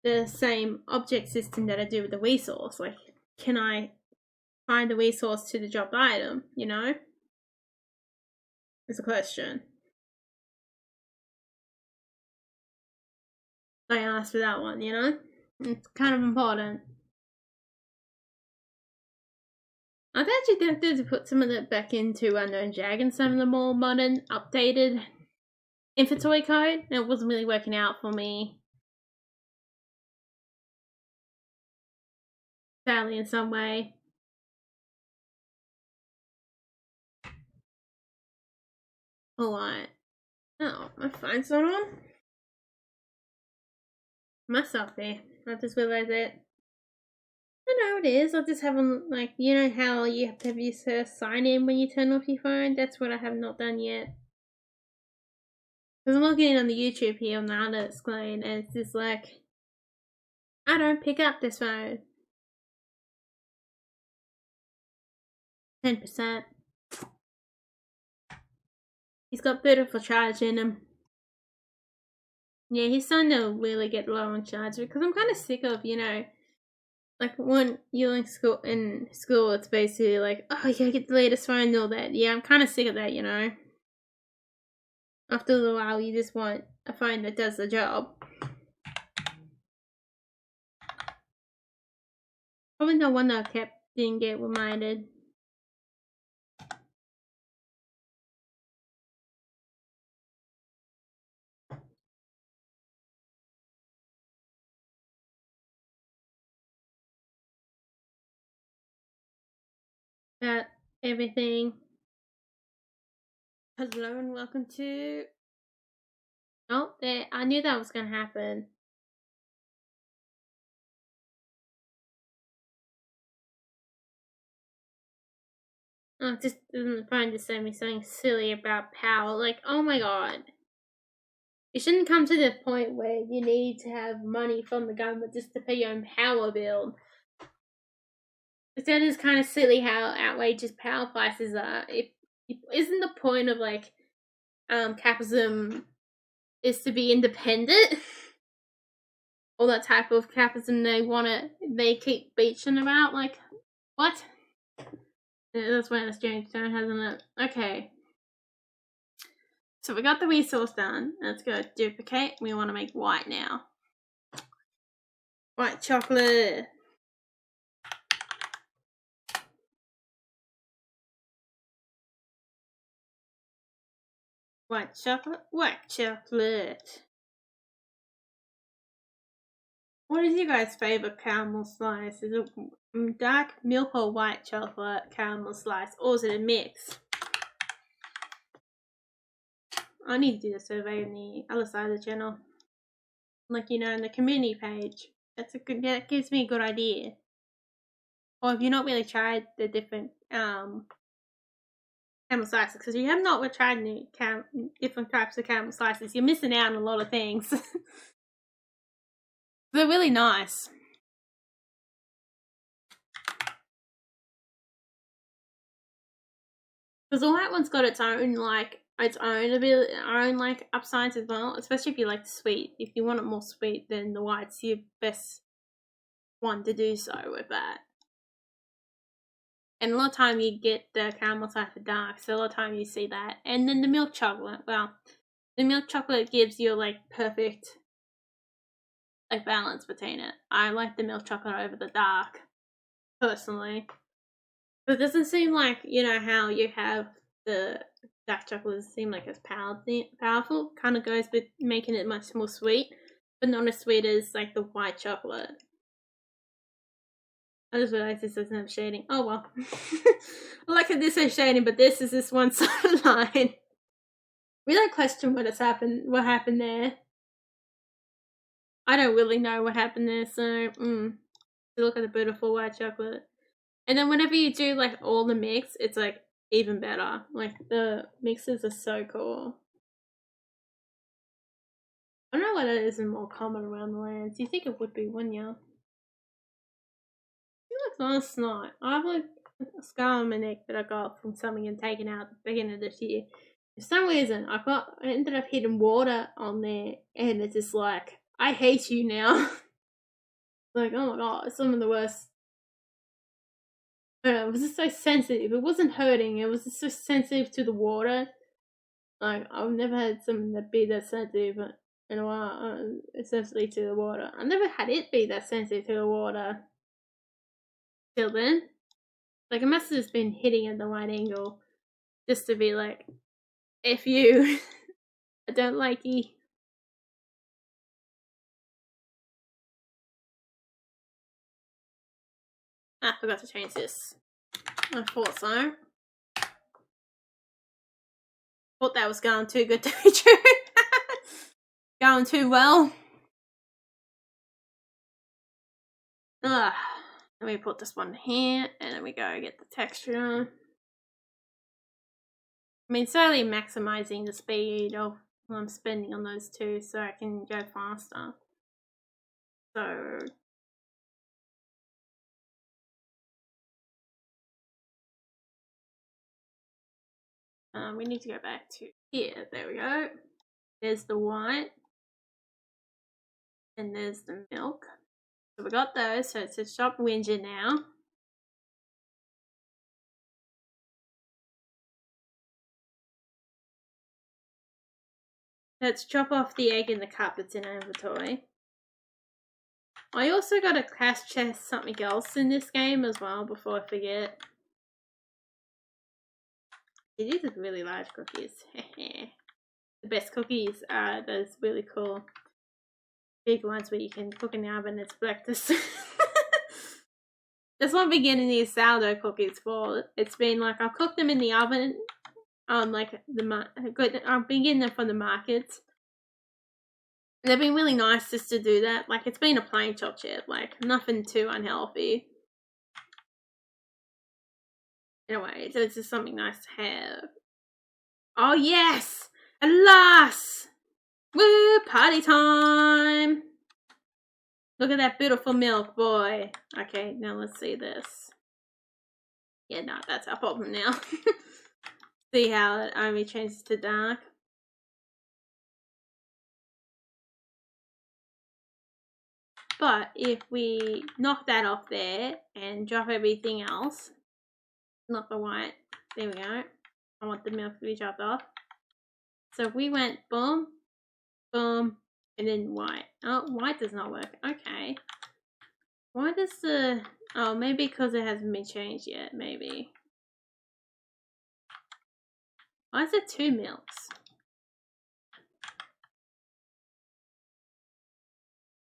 the same object system that I do with the resource? Like, can I find the resource to the dropped item, It's a question. I asked for that one, It's kind of important. I've actually tempted to put some of that back into Unknown Dragon, some of the more modern, updated inventory code. It wasn't really working out for me. Sadly, in some way. Alright. Oh, my phone's not on? Myself there. I just realised it. I know it is. I just haven't, like, you know how you have to have your sign in when you turn off your phone? That's what I have not done yet. Because I'm looking on the YouTube here on the other screen, and it's just like, I don't pick up this phone. 10%. He's got beautiful charge in him. Yeah, he's starting to really get low on charge because I'm kind of sick of, you know, like when you're in school, it's basically like, oh, you gotta get the latest phone and all that. Yeah, I'm kind of sick of that, you know. After a while, you just want a phone that does the job. Probably no wonder I didn't get reminded. About everything. Hello and welcome to... Oh, there. I knew that was going to happen. Oh, just doesn't find to send me something silly about power. Like, oh my god. It shouldn't come to the point where you need to have money from the government just to pay your own power bill. But that is kind of silly how outrageous power prices are. Isn't the point of, like, capitalism is to be independent? All that type of capitalism they keep beaching about. Like, what? That's when it's changed tone, hasn't it? Okay. So we got the resource done. Let's go duplicate. We want to make white now. White chocolate. White chocolate. White chocolate. What is your guys' favourite caramel slice? Is it dark milk or white chocolate caramel slice? Or is it a mix? I need to do the survey on the other side of the channel. Like, you know, on the community page. That gives me a good idea. Or if you've not really tried the different caramel slices, because you have not tried any different types of caramel slices, you're missing out on a lot of things. They're really nice. Because the white one's got its own like upsides as well, especially if you like the sweet. If you want it more sweet, then the white's your best one to do so with that. And a lot of time you get the caramel slice for dark, so a lot of time you see that. And then the milk chocolate, well, the milk chocolate gives you like perfect like balance between it. I like the milk chocolate over the dark, personally. But it doesn't seem like, you know, how you have the dark chocolate doesn't seem like it's powerful. Kind of goes with making it much more sweet, but not as sweet as like the white chocolate. I just realized this doesn't have shading. Oh well. I like that this has shading, but this is this one solid line. We don't question what happened there. I don't really know what happened there, so look at the beautiful white chocolate. And then whenever you do like all the mix, it's like even better. Like the mixes are so cool. I don't know whether it isn't more common around the lands. You think it would be, wouldn't you? It's last night. I have like a scar on my neck that I got from something and taken out at the beginning of this year. For some reason, I ended up hitting water on there, and it's just like, I hate you now. Like, oh my god, it's some of the worst. I don't know, it was just so sensitive. It wasn't hurting, it was just so sensitive to the water. Like, I've never had something that be that sensitive in a while, essentially to the water. I never had it be that sensitive to the water till then. Like, it must have just been hitting at the right angle just to be like, F you. I don't like you. I forgot to change this. I thought so. Thought that was going too good to be true. Going too well. Ugh. Let me put this one here, and then we go get the texture on. I mean, slowly maximizing the speed of what I'm spending on those two so I can go faster. So we need to go back to here. There we go. There's the white. And there's the milk. So we got those. So it's a shop widget now. Let's chop off the egg in the cup that's in our inventory. I also got a cash chest something else in this game as well before I forget. These are really large cookies. The best cookies are those really cool big ones where you can cook in the oven. It's breakfast. That's what I've been getting these sourdough cookies for. It's been like I've cooked them in the oven. Like I've been getting them from the markets. They've been really nice just to do that. Like, it's been a plain chopped chip, like nothing too unhealthy. Anyway, so it's just something nice to have. Oh yes! Alas! Woo! Party time! Look at that beautiful milk, boy. Okay, now let's see this. Yeah, no, that's our problem now. See how it only changes to dark. But if we knock that off there and drop everything else, not the white, there we go. I want the milk to be dropped off. So if we went boom, boom, and then white. Oh, white does not work. Okay. Why does the... Oh, maybe because it hasn't been changed yet, maybe. Why is it 2 milks?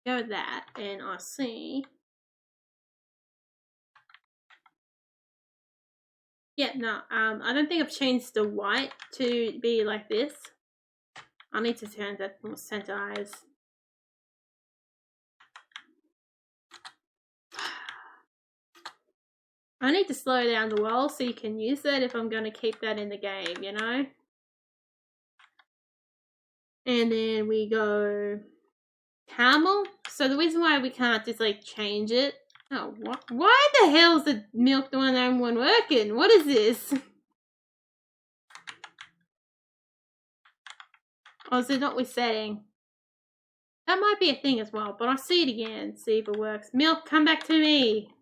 Go with that, and I'll see. Yeah, no, I don't think I've changed the white to be like this. I need to turn that more centerized. I need to slow down the world so you can use it if I'm going to keep that in the game, you know? And then we go Carmel. So the reason why we can't just like change it. Oh, what? Why the hell is the milk the one working? What is this? Oh, is it not with setting? That might be a thing as well, but I'll see it again, see if it works. Milk, come back to me.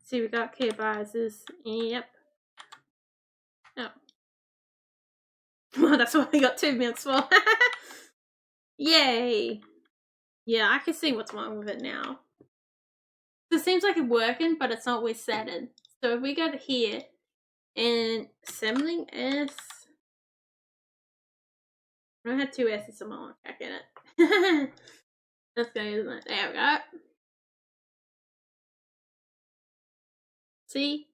See, we got clear biases. Yep. Oh. Well, that's what we got 2 milks for. Yay. Yeah, I can see what's wrong with it now. So it seems like it's working, but it's not with setting. So if we go to here and assembling S. I don't have 2 S's, so I'm gonna check in it. Let's go, isn't it? There we go. See?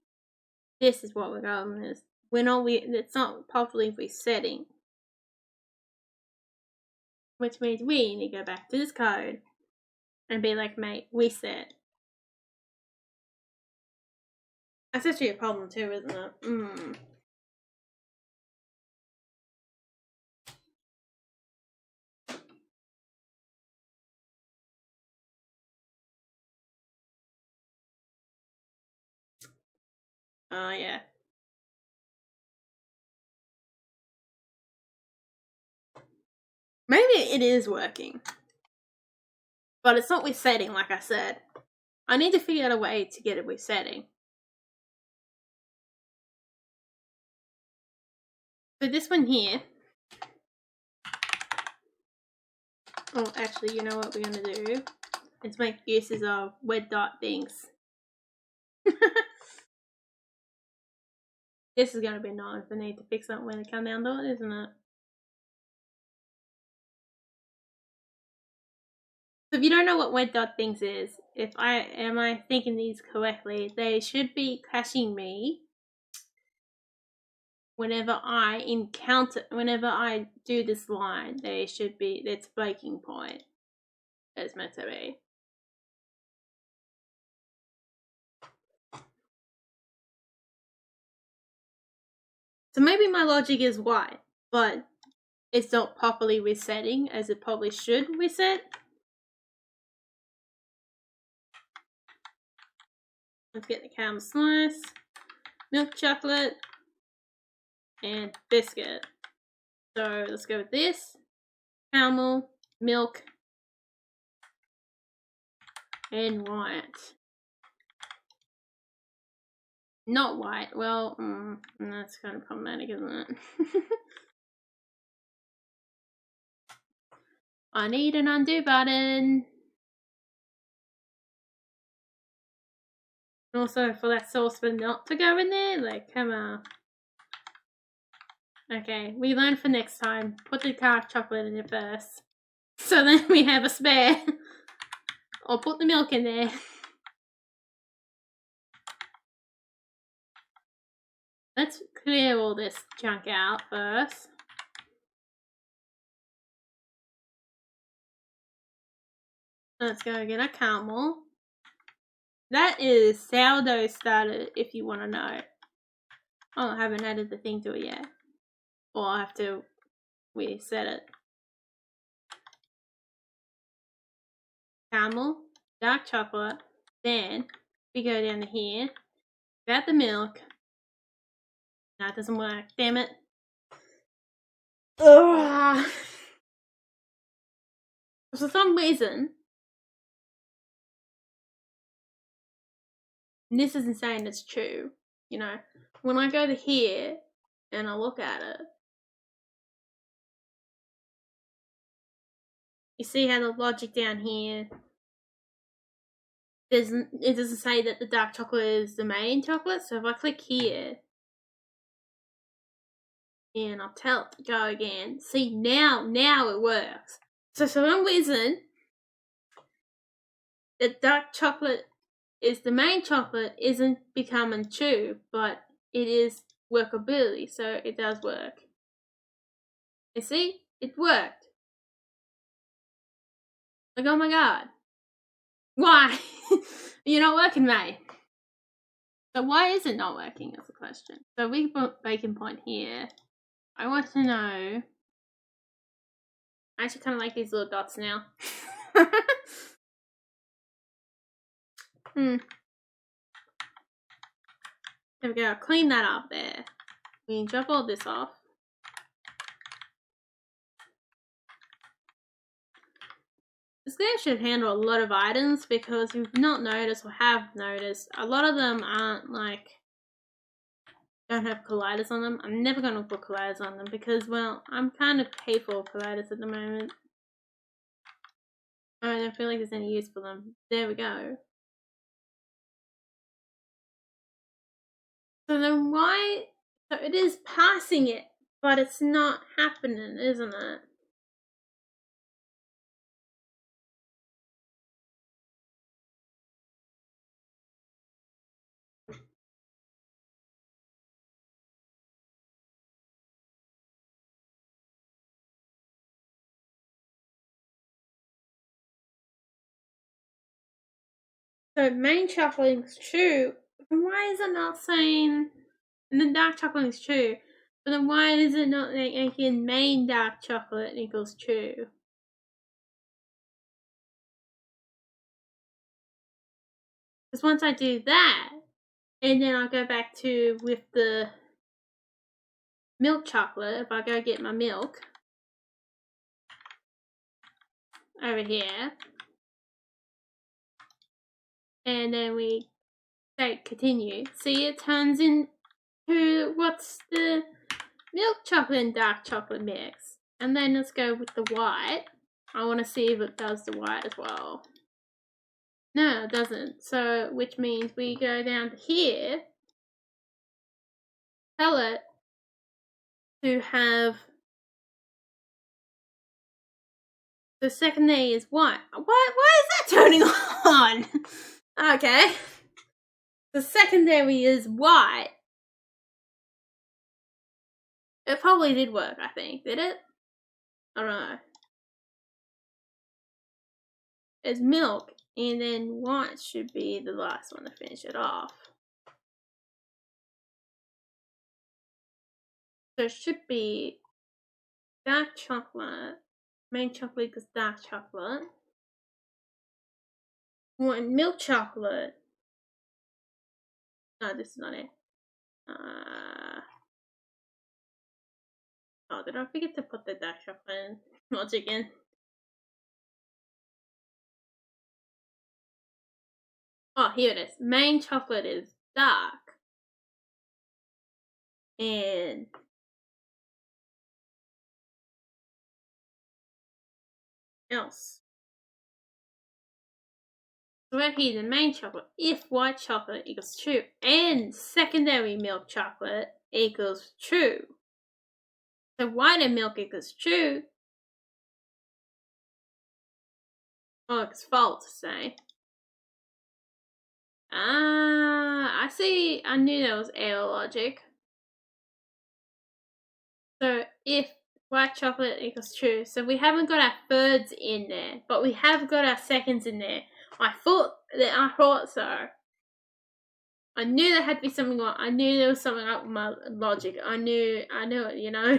This is what we're going with. It's not properly resetting. Which means we need to go back to this code and be like, mate, reset. That's actually a problem too, isn't it? Oh, yeah. Maybe it is working. But it's not resetting, like I said. I need to figure out a way to get it resetting. So this one here. Oh, actually, you know what we're going to do? Is make uses of red dot things. This is going to be annoying if I need to fix that when I come down to it, isn't it? So if you don't know what wet dot things is, am I thinking these correctly, they should be crashing me whenever I do this line. It's breaking point. It's meant to be. So maybe my logic is right, but it's not properly resetting as it probably should reset. Let's get the caramel slice, milk chocolate, and biscuit. So let's go with this. Caramel, milk, and white. Not white. Well, that's kind of problematic, isn't it? I need an undo button. Also, for that saucepan not to go in there, like, come on. Okay, we learned for next time. Put the dark chocolate in it first. So then we have a spare. Or put the milk in there. Let's clear all this junk out first. Let's go get a caramel. That is sourdough starter, if you want to know. Oh, I haven't added the thing to it yet. Or I have to reset it. Caramel, dark chocolate. Then we go down to here. Grab the milk. No, it doesn't work. Damn it. Ugh. For some reason, and this isn't saying it's true, you know, when I go to here and I look at it, you see how the logic down here, it doesn't say that the dark chocolate is the main chocolate. So if I click here, and I'll tell it to go again, see now it works. So for some reason, the dark chocolate is the main chocolate isn't becoming true, but it is workability, so it does work. You see? It worked. Like, oh my god. Why? You're not working, mate. So why is it not working is the question. So we put baking point here. I want to know. I actually kind of like these little dots now. There we go. Clean that up there. We can drop all this off. This game should handle a lot of items because you've not noticed or have noticed, a lot of them aren't like, don't have colliders on them. I'm never going to put colliders on them because, well, I'm kind of paid for colliders at the moment. I don't feel like there's any use for them. There we go. So then why, so it is passing it, but it's not happening, isn't it? So main chocolate is true, and why is it not saying, and the dark chocolate is true, but then why is it not making main dark chocolate equals true? Because once I do that, and then I'll go back to with the milk chocolate, if I go get my milk over here, and then we say continue, see it turns into what's the milk chocolate and dark chocolate mix. And then let's go with the white. I want to see if it does the white as well. No, it doesn't. So, which means we go down to here, tell it to have the secondary is white. Why is that turning on? Okay. The secondary is white. It probably did work, I think. Did it? I don't know. It's milk, and then white should be the last one to finish it off. So it should be dark chocolate. Main chocolate is dark chocolate. We want milk chocolate. No, this is not it. Oh, did I forget to put the dark chocolate in? Logic in. Oh, here it is. Main chocolate is dark. And else. So right here, the main chocolate, if white chocolate equals true, and secondary milk chocolate equals true. So white and milk equals true. Oh, it's false, say. I see. I knew there was error logic. So if white chocolate equals true, so we haven't got our thirds in there, but we have got our seconds in there. I thought so. I knew there had to be something wrong. I knew there was something up with my logic. I knew it, you know.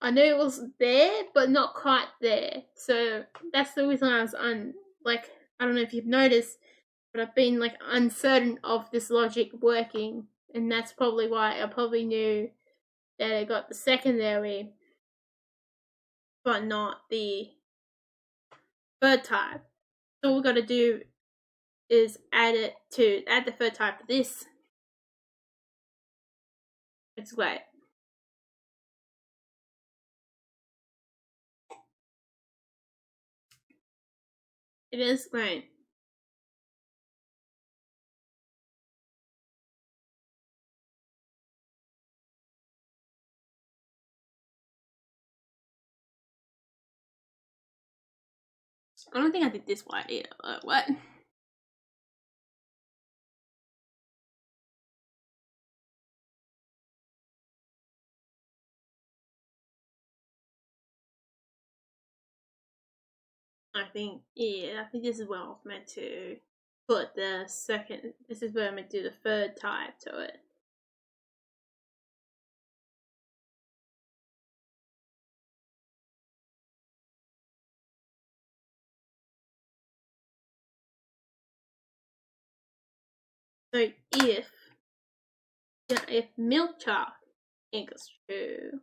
I knew it was there, but not quite there. So that's the reason I was I don't know if you've noticed, but I've been like uncertain of this logic working, and that's probably why I probably knew that I got the secondary, but not the third type. So all we got to do is add the third type to this. It's great. It is great. I don't think I did this white either. What? I think this is where I was meant to put the second. This is where I'm meant to do the third type to it. So if milk chocolate equals true,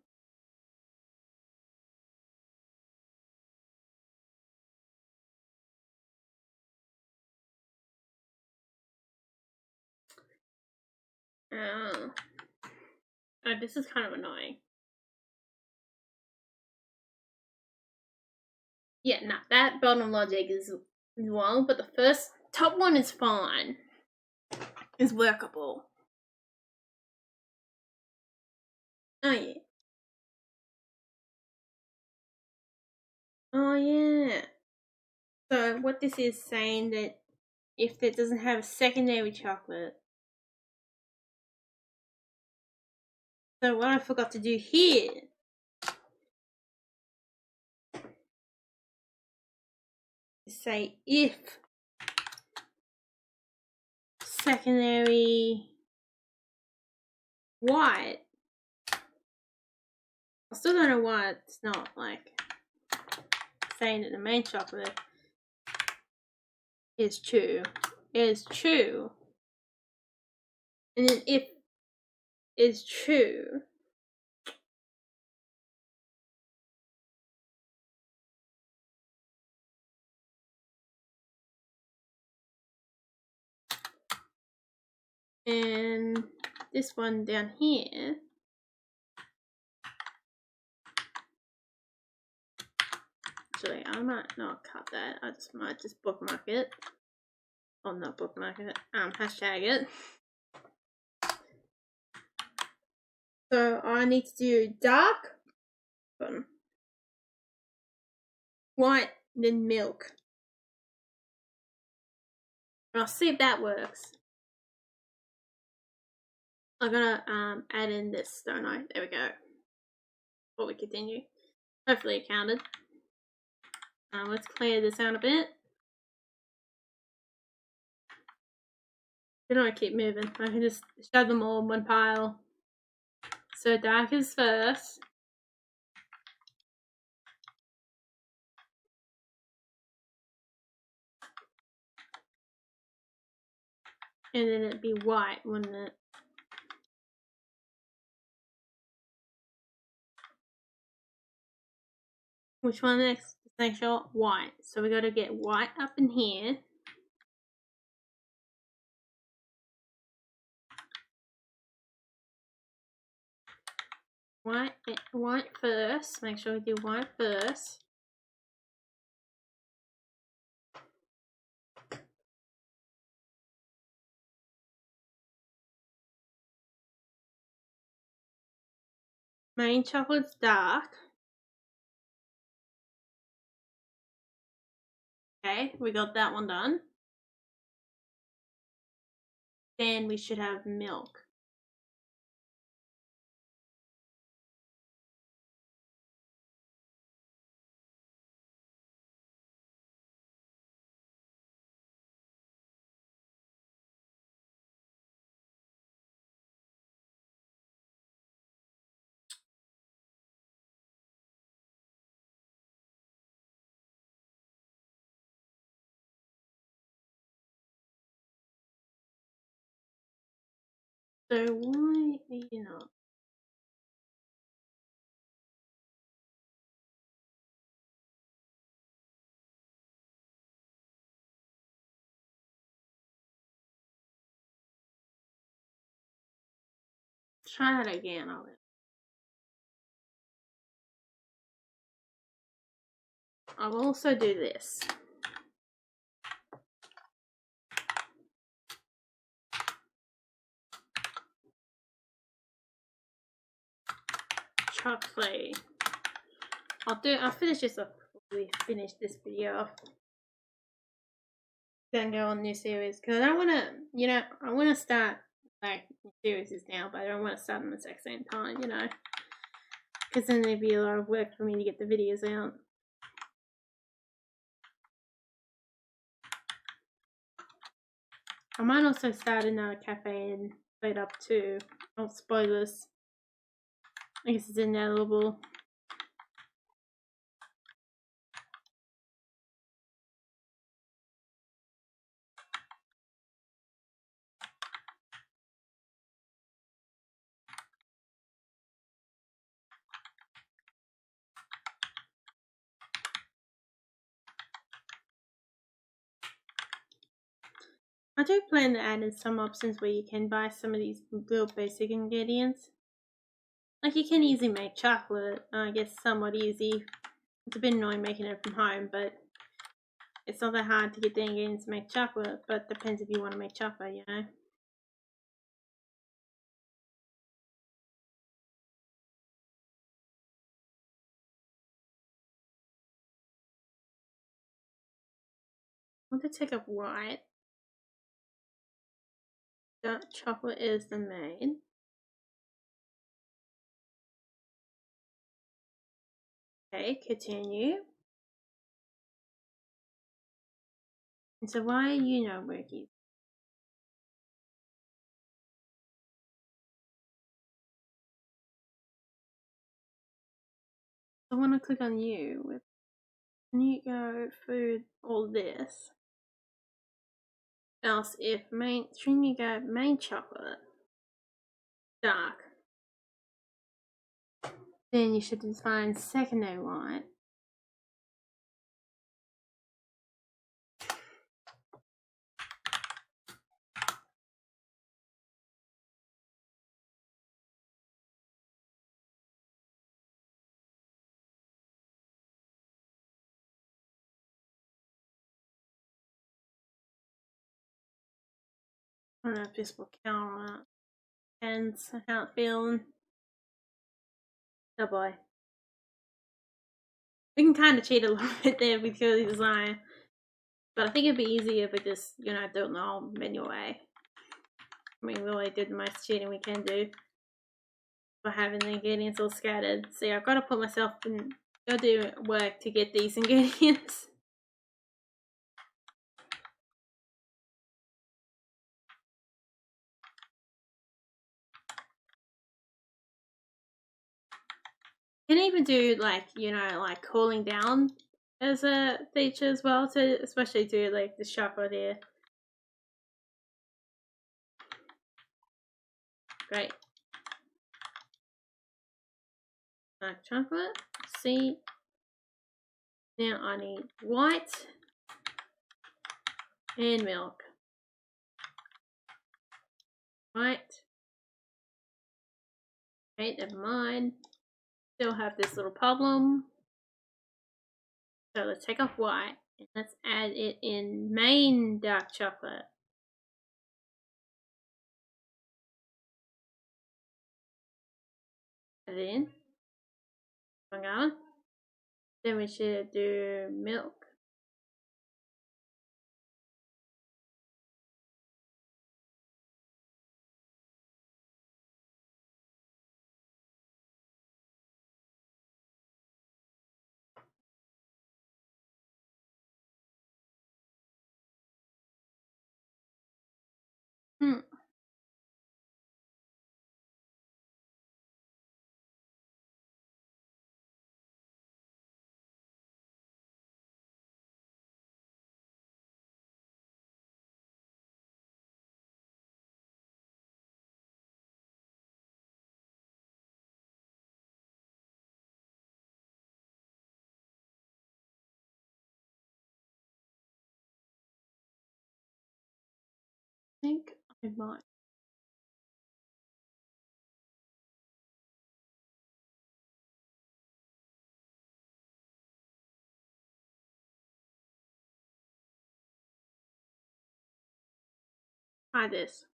this is kind of annoying. Yeah, no, that bottom logic is wrong, but the first top one is fine. Is workable. Oh yeah. Oh yeah. So what this is saying that if it doesn't have a secondary chocolate. So what I forgot to do here is say if secondary white. I still don't know why it's not like saying that the main chocolate is true. And then if is true, and this one down here Actually, I might not cut that. I might just bookmark it. Or not bookmark it. Hashtag it. So I need to do dark, white, then milk. And I'll see if that works. I'm gonna add in this, don't I? There we go. Before we continue. Hopefully it counted. Let's clear this out a bit. Then I keep moving. I can just shove them all in one pile. So dark is first. And then it'd be white, wouldn't it? Which one next? Just make sure white. So we got to get white up in here. White first. Make sure we do white first. Main chocolate's dark. Okay, we got that one done. Then we should have milk. So why, you know, try that again. I'll also do this. Chocolate. I'll finish this up before we finish this video off. Then go on new series because I don't want to, you know, I want to start like series now, but I don't want to start them at the exact same time, you know, because then there'd be a lot of work for me to get the videos out. I might also start another cafe and plate up too. Oh, spoilers. I guess it's inevitable. I do plan to add in some options where you can buy some of these real basic ingredients. Like you can easily make chocolate, I guess somewhat easy. It's a bit annoying making it from home, but it's not that hard to get the ingredients to make chocolate, but depends if you want to make chocolate, you know. I want to take up white. Dark chocolate is the main. Okay, continue. And so why are you not working? I want to click on you. Can you go through all this? Else if shouldn't you go main chocolate? Dark. Then you should define secondary white. I don't know if this will count or not. Depends on how it's feeling. Oh boy. We can kind of cheat a little bit there because of design. But I think it'd be easier if we just, do it in the whole manual way. I mean, we already did the most cheating we can do by having the ingredients all scattered. See, I've got to put myself in, go do work to get these ingredients. You can even do like cooling down as a feature as well, to especially do like the chocolate here. Great. Dark chocolate. See. Now I need white and milk. White. Okay, never mind. Still have this little problem. So let's take off white and let's add it in main dark chocolate. Add it in. Hang on. Then we should do milk. I think I might. Try this.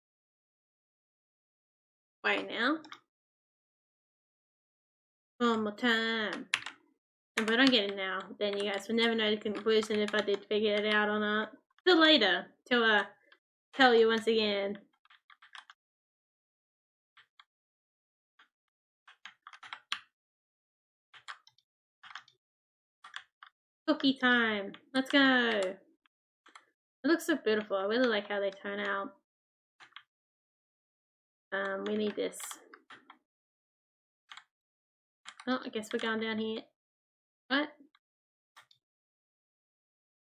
Wait now. One more time. And if I don't get it now, then you guys will never know the conclusion if I did figure it out or not. Till later. Till I tell you once again. Cookie time. Let's go. It looks so beautiful. I really like how they turn out. We need this. Oh, I guess we're going down here. What?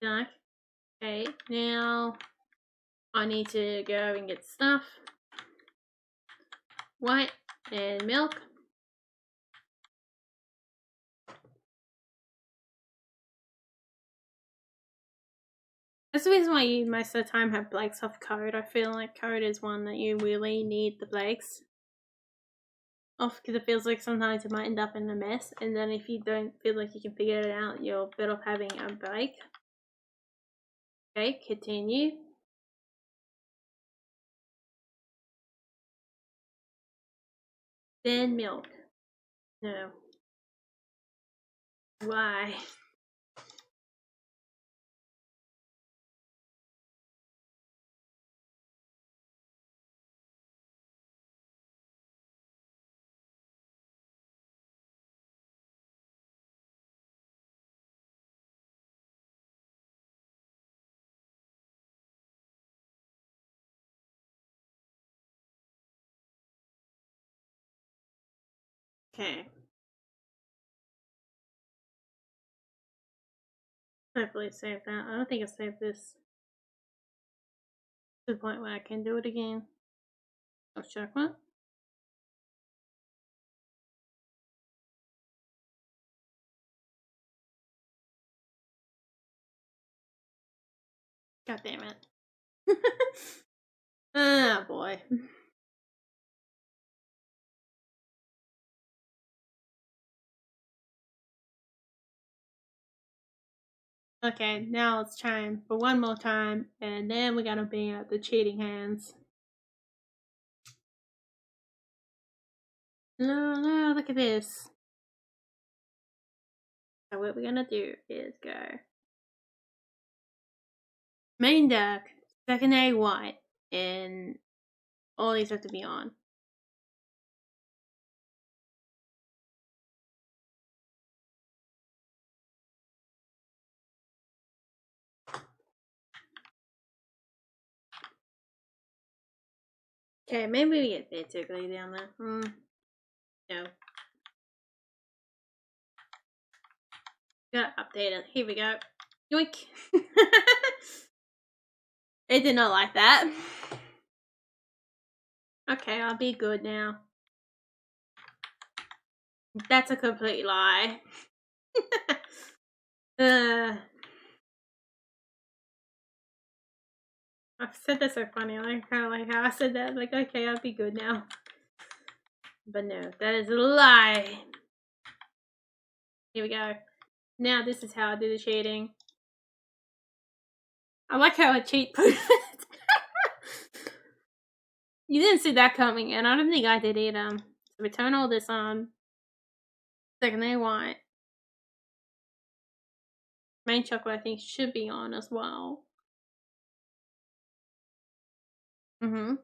Dark. Okay, now I need to go and get stuff. White and milk. That's the reason why you most of the time have breaks off code. I feel like code is one that you really need the breaks off because it feels like sometimes you might end up in a mess, and then if you don't feel like you can figure it out, you're better off having a break. Okay, continue. Then milk. No. Why? Okay. Hopefully save that. I don't think I saved this to the point where I can do it again. Oh, chocolate. God damn it. Ah, boy. Okay, now let's try him for one more time, and then we gotta bring out the cheating hands. No, no, look at this. So what we're gonna do is go main dark, secondary white, and all these have to be on. Okay, maybe we get there too quickly down there. No. Gotta update it. Here we go. Yoink! It did not like that. Okay, I'll be good now. That's a complete lie. I've said that so funny. I kind of like how I said that. Like, okay, I'll be good now. But no, that is a lie. Here we go. Now this is how I do the cheating. I like how I cheat proof it. You didn't see that coming, and I don't think I did either. So we turn all this on. Secondary white. Main chocolate, I think, should be on as well. Mm-hmm.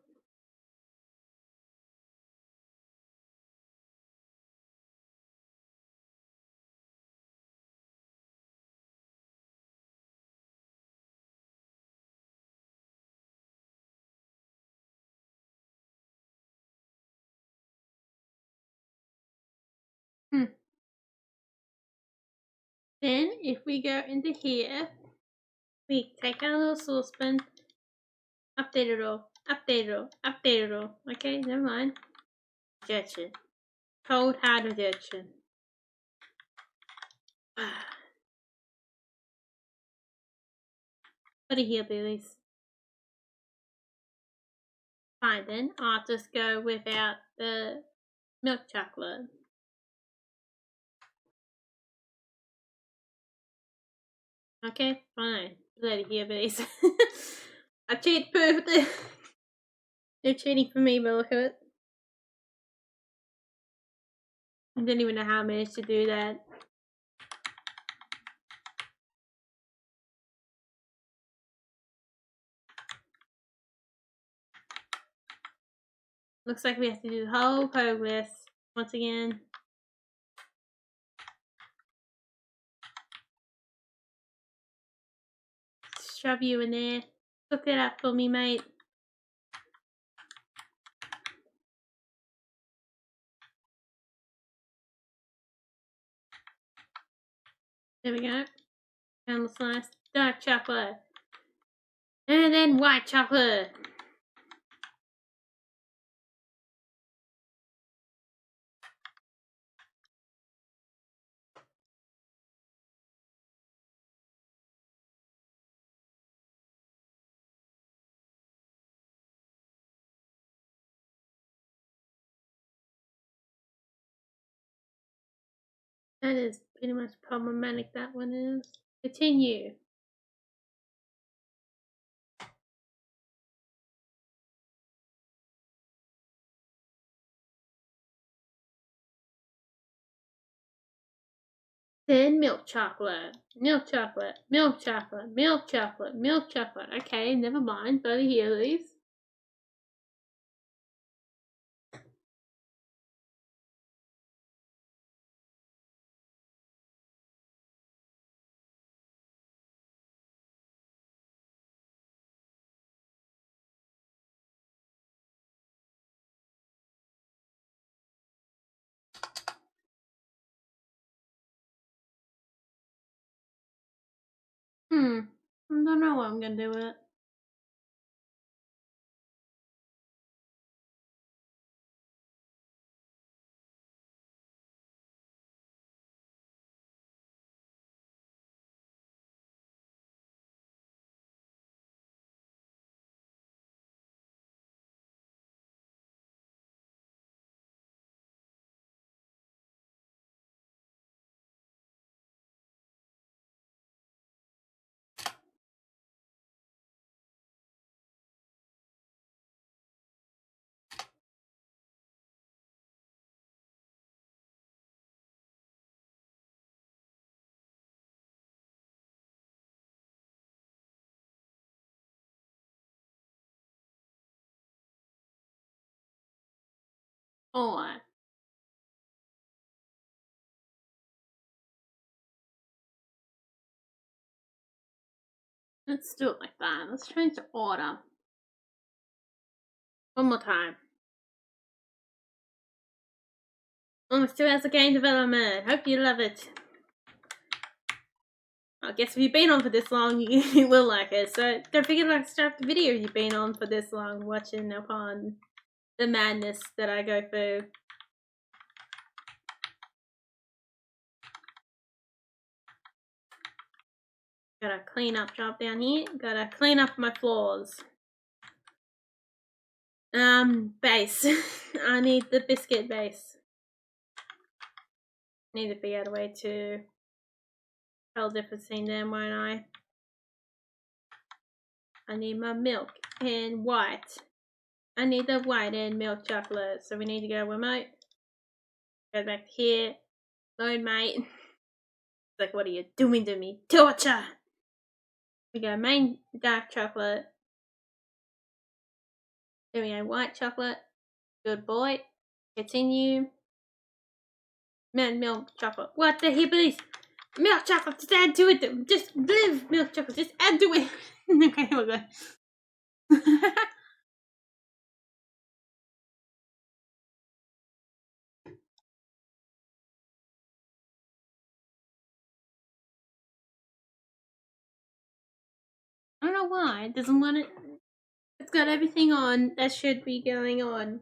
Then, if we go into here, we take our little saucepan, update it all, update it all, update it all. Okay, never mind. Rejection. Cold hard rejection. What a hillbillies. Fine then, I'll just go without the milk chocolate. Okay, fine. Bloody hillbillies. I cheated perfectly. They're cheating for me, but look at it. I didn't even know how I managed to do that. Looks like we have to do the whole progress once again. Shove you in there. Cook it up for me, mate. There we go. Caramel slice, dark chocolate. And then white chocolate. That is pretty much problematic, that one is. Continue. Then milk chocolate. Milk chocolate. Milk chocolate. Milk chocolate. Milk chocolate. Okay, never mind. Bloody Heelys. I don't know what I'm gonna do with it. Alright. Let's do it like that. Let's change the order. One more time. Almost 2 hours of game development. Hope you love it. I guess if you've been on for this long, you will like it. So don't forget to start the video if you've been on for this long, watching upon the madness that I go through. Got a clean up job down here. Gotta clean up my floors. Base. I need the biscuit base. Need to figure out a way to tell the difference between them, won't I? I need my milk and white. I need the white and milk chocolate. So we need to go remote. Go back here. Load, mate. It's like, what are you doing to me? Torture! We go main dark chocolate. Then we go white chocolate. Good boy. Continue. Milk chocolate. What the hell is milk chocolate? Just add to it. Just live milk chocolate. Just add to it. Okay, here we go. I don't know why it doesn't want it. It's got everything on that should be going on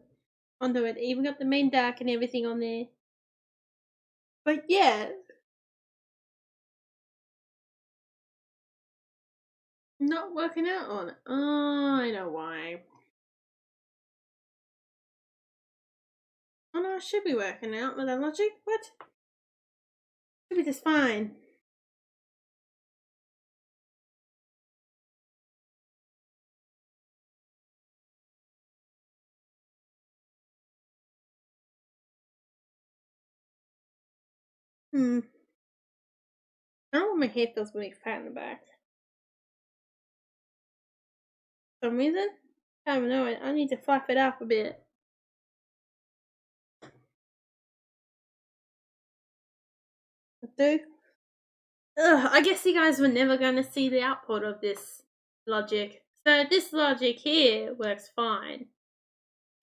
onto it. Even got the main dark and everything on there. But yeah. Not working out on it. Oh, I know why. Oh no, it should be working out with that logic. What? Should be just fine. I don't want my hair feels really fat in the back. For some reason? I don't know. I need to fluff it up a bit. I guess you guys were never going to see the output of this logic. So this logic here works fine.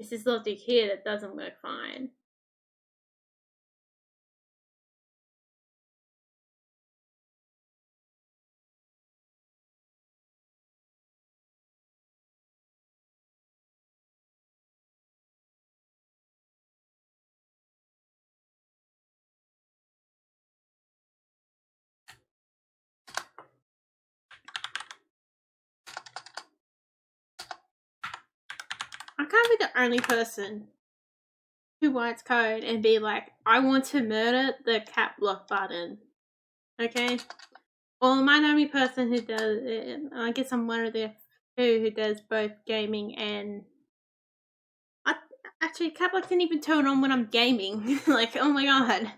It's this logic here that doesn't work fine. I can't be the only person who writes code and be like, I want to murder the cap block button. Okay? Well, am I the only person who does it? I guess I'm one of the few who does both gaming and... Actually, cap block didn't even turn on when I'm gaming. Like, oh my god.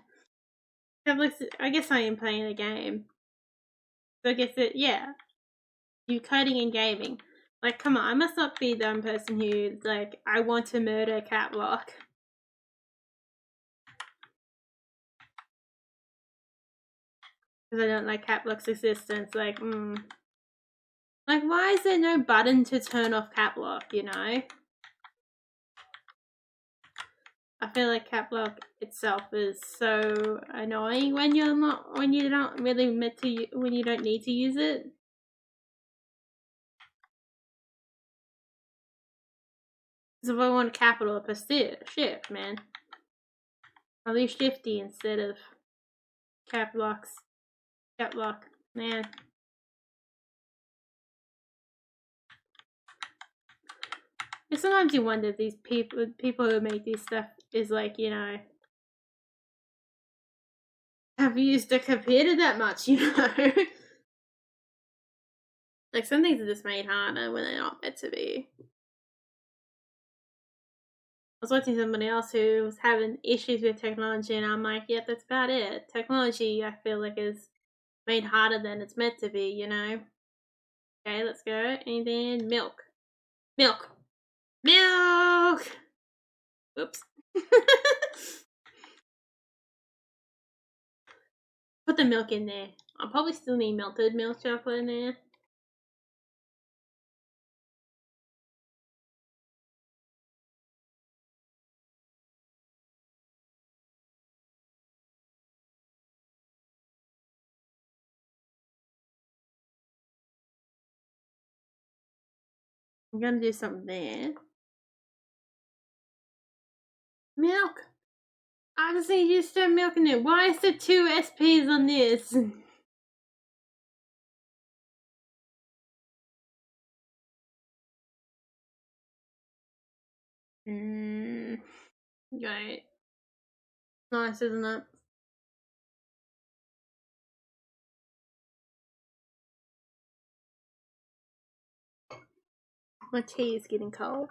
Cap block, I guess I am playing a game. So I guess it, yeah. You coding and gaming. Like, come on, I must not be the only person who's like, I want to murder cap block. Because I don't like cap block's existence. Like, Like, why is there no button to turn off cap lock, you know? I feel like cap lock itself is so annoying when you don't really when you don't need to use it. Because if I want capital, press shift, man. I'll use shifty instead of cap lock, man. Sometimes you wonder if these people who make this stuff is like, you know, have used a computer that much, you know? Like, some things are just made harder when they're not meant to be. I was watching somebody else who was having issues with technology, and I'm like, yeah, that's about it. Technology, I feel like, is made harder than it's meant to be, you know? Okay, let's go. And then milk. Milk! Milk! Oops. Put the milk in there. I'll probably still need melted milk chocolate in there. I'm gonna do something there. Milk! I just need you to stir milk in there. Why is there 2 SPs on this? Right. Nice, isn't it? My tea is getting cold.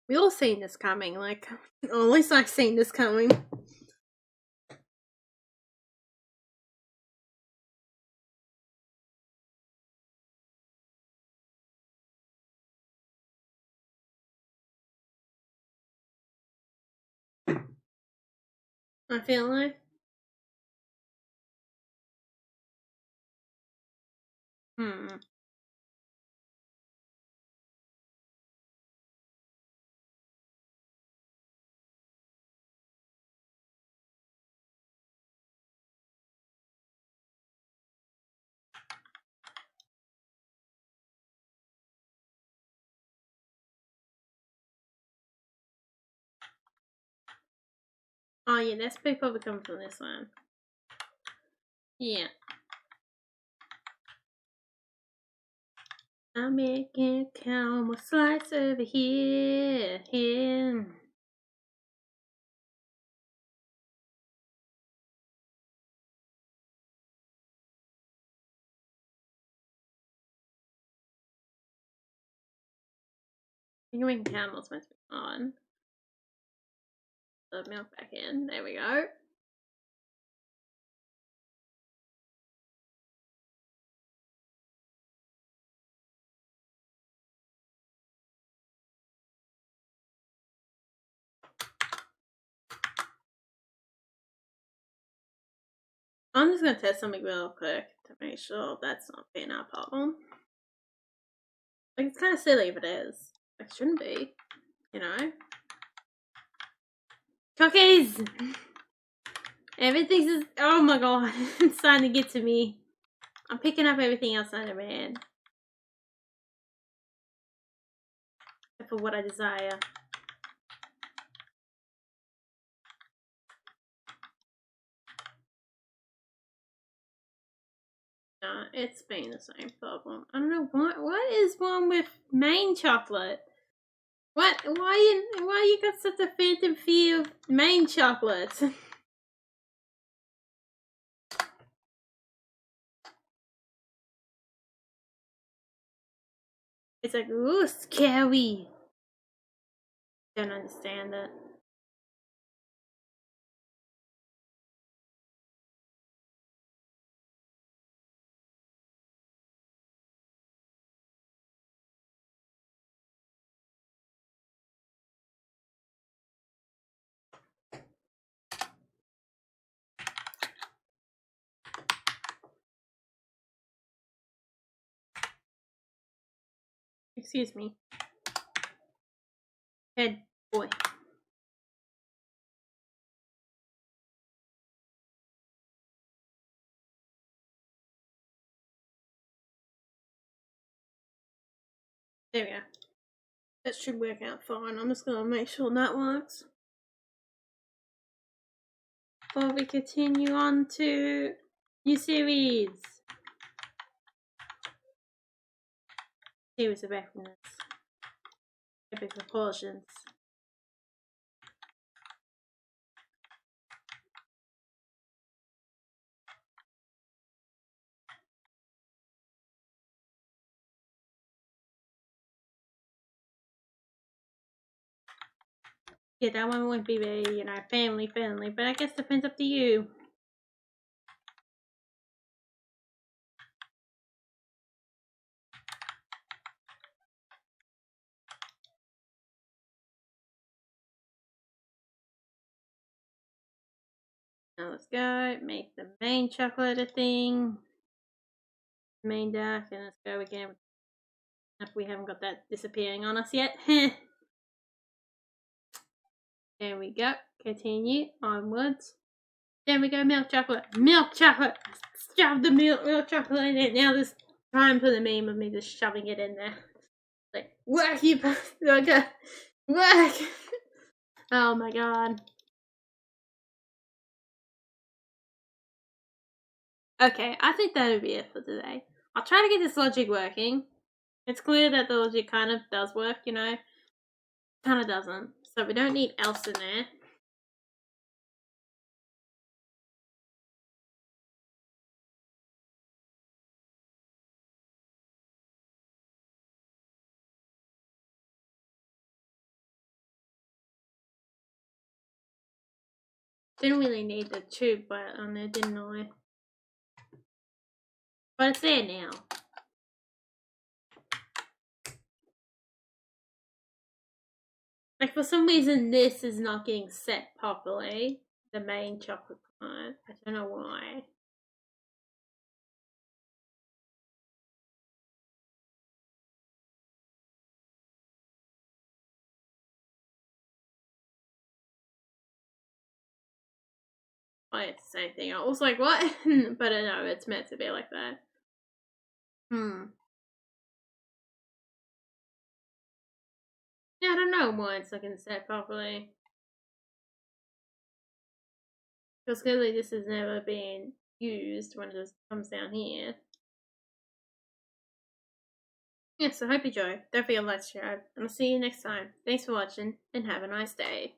We all seen this coming, like, or at least I've seen this coming. I feel like. Oh yeah, that's probably coming from this one. Yeah. I'm making caramel slice over here. You're making caramel supposed to be on. The milk back in. There we go. I'm just gonna test something real quick to make sure that's not being our problem. Like, it's kind of silly if it is. It shouldn't be, you know? Cookies! Everything's just, oh my god, it's starting to get to me. I'm picking up everything outside of man. Except for what I desire. No, it's been the same problem. I don't know what is wrong with main chocolate? Why you got such a phantom fear of main chocolate? It's like, ooh, scary. Don't understand it. Excuse me. Head boy. There we go. That should work out fine. I'm just gonna make sure that works. Before we continue on to new series. Series of epicness. Epic proportions. Yeah, that one wouldn't be very, you know, family friendly, but I guess it depends up to you. let's go. Make the main chocolate a thing. Main dark, and let's go again. If we haven't got that disappearing on us yet. There we go. Continue onwards. There we go. Milk chocolate. Milk chocolate. Shove the milk chocolate in it. Now there's time for the meme of me just shoving it in there. Like, work, you bastard. Work. Oh my god. Okay, I think that'll be it for today. I'll try to get this logic working. It's clear that the logic kind of does work, you know. Kind of doesn't. So we don't need else in there. Didn't really need the tube but on there, didn't I? But it's there now. Like, for some reason, this is not getting set properly. The main chocolate part. I don't know why. Oh, it's the same thing. I was like, what? But no, it's meant to be like that. Yeah, I don't know why it's not getting set properly. Because clearly this has never been used when it just comes down here. Yes, I hope you enjoy. Don't forget to like, subscribe, and I'll see you next time. Thanks for watching, and have a nice day.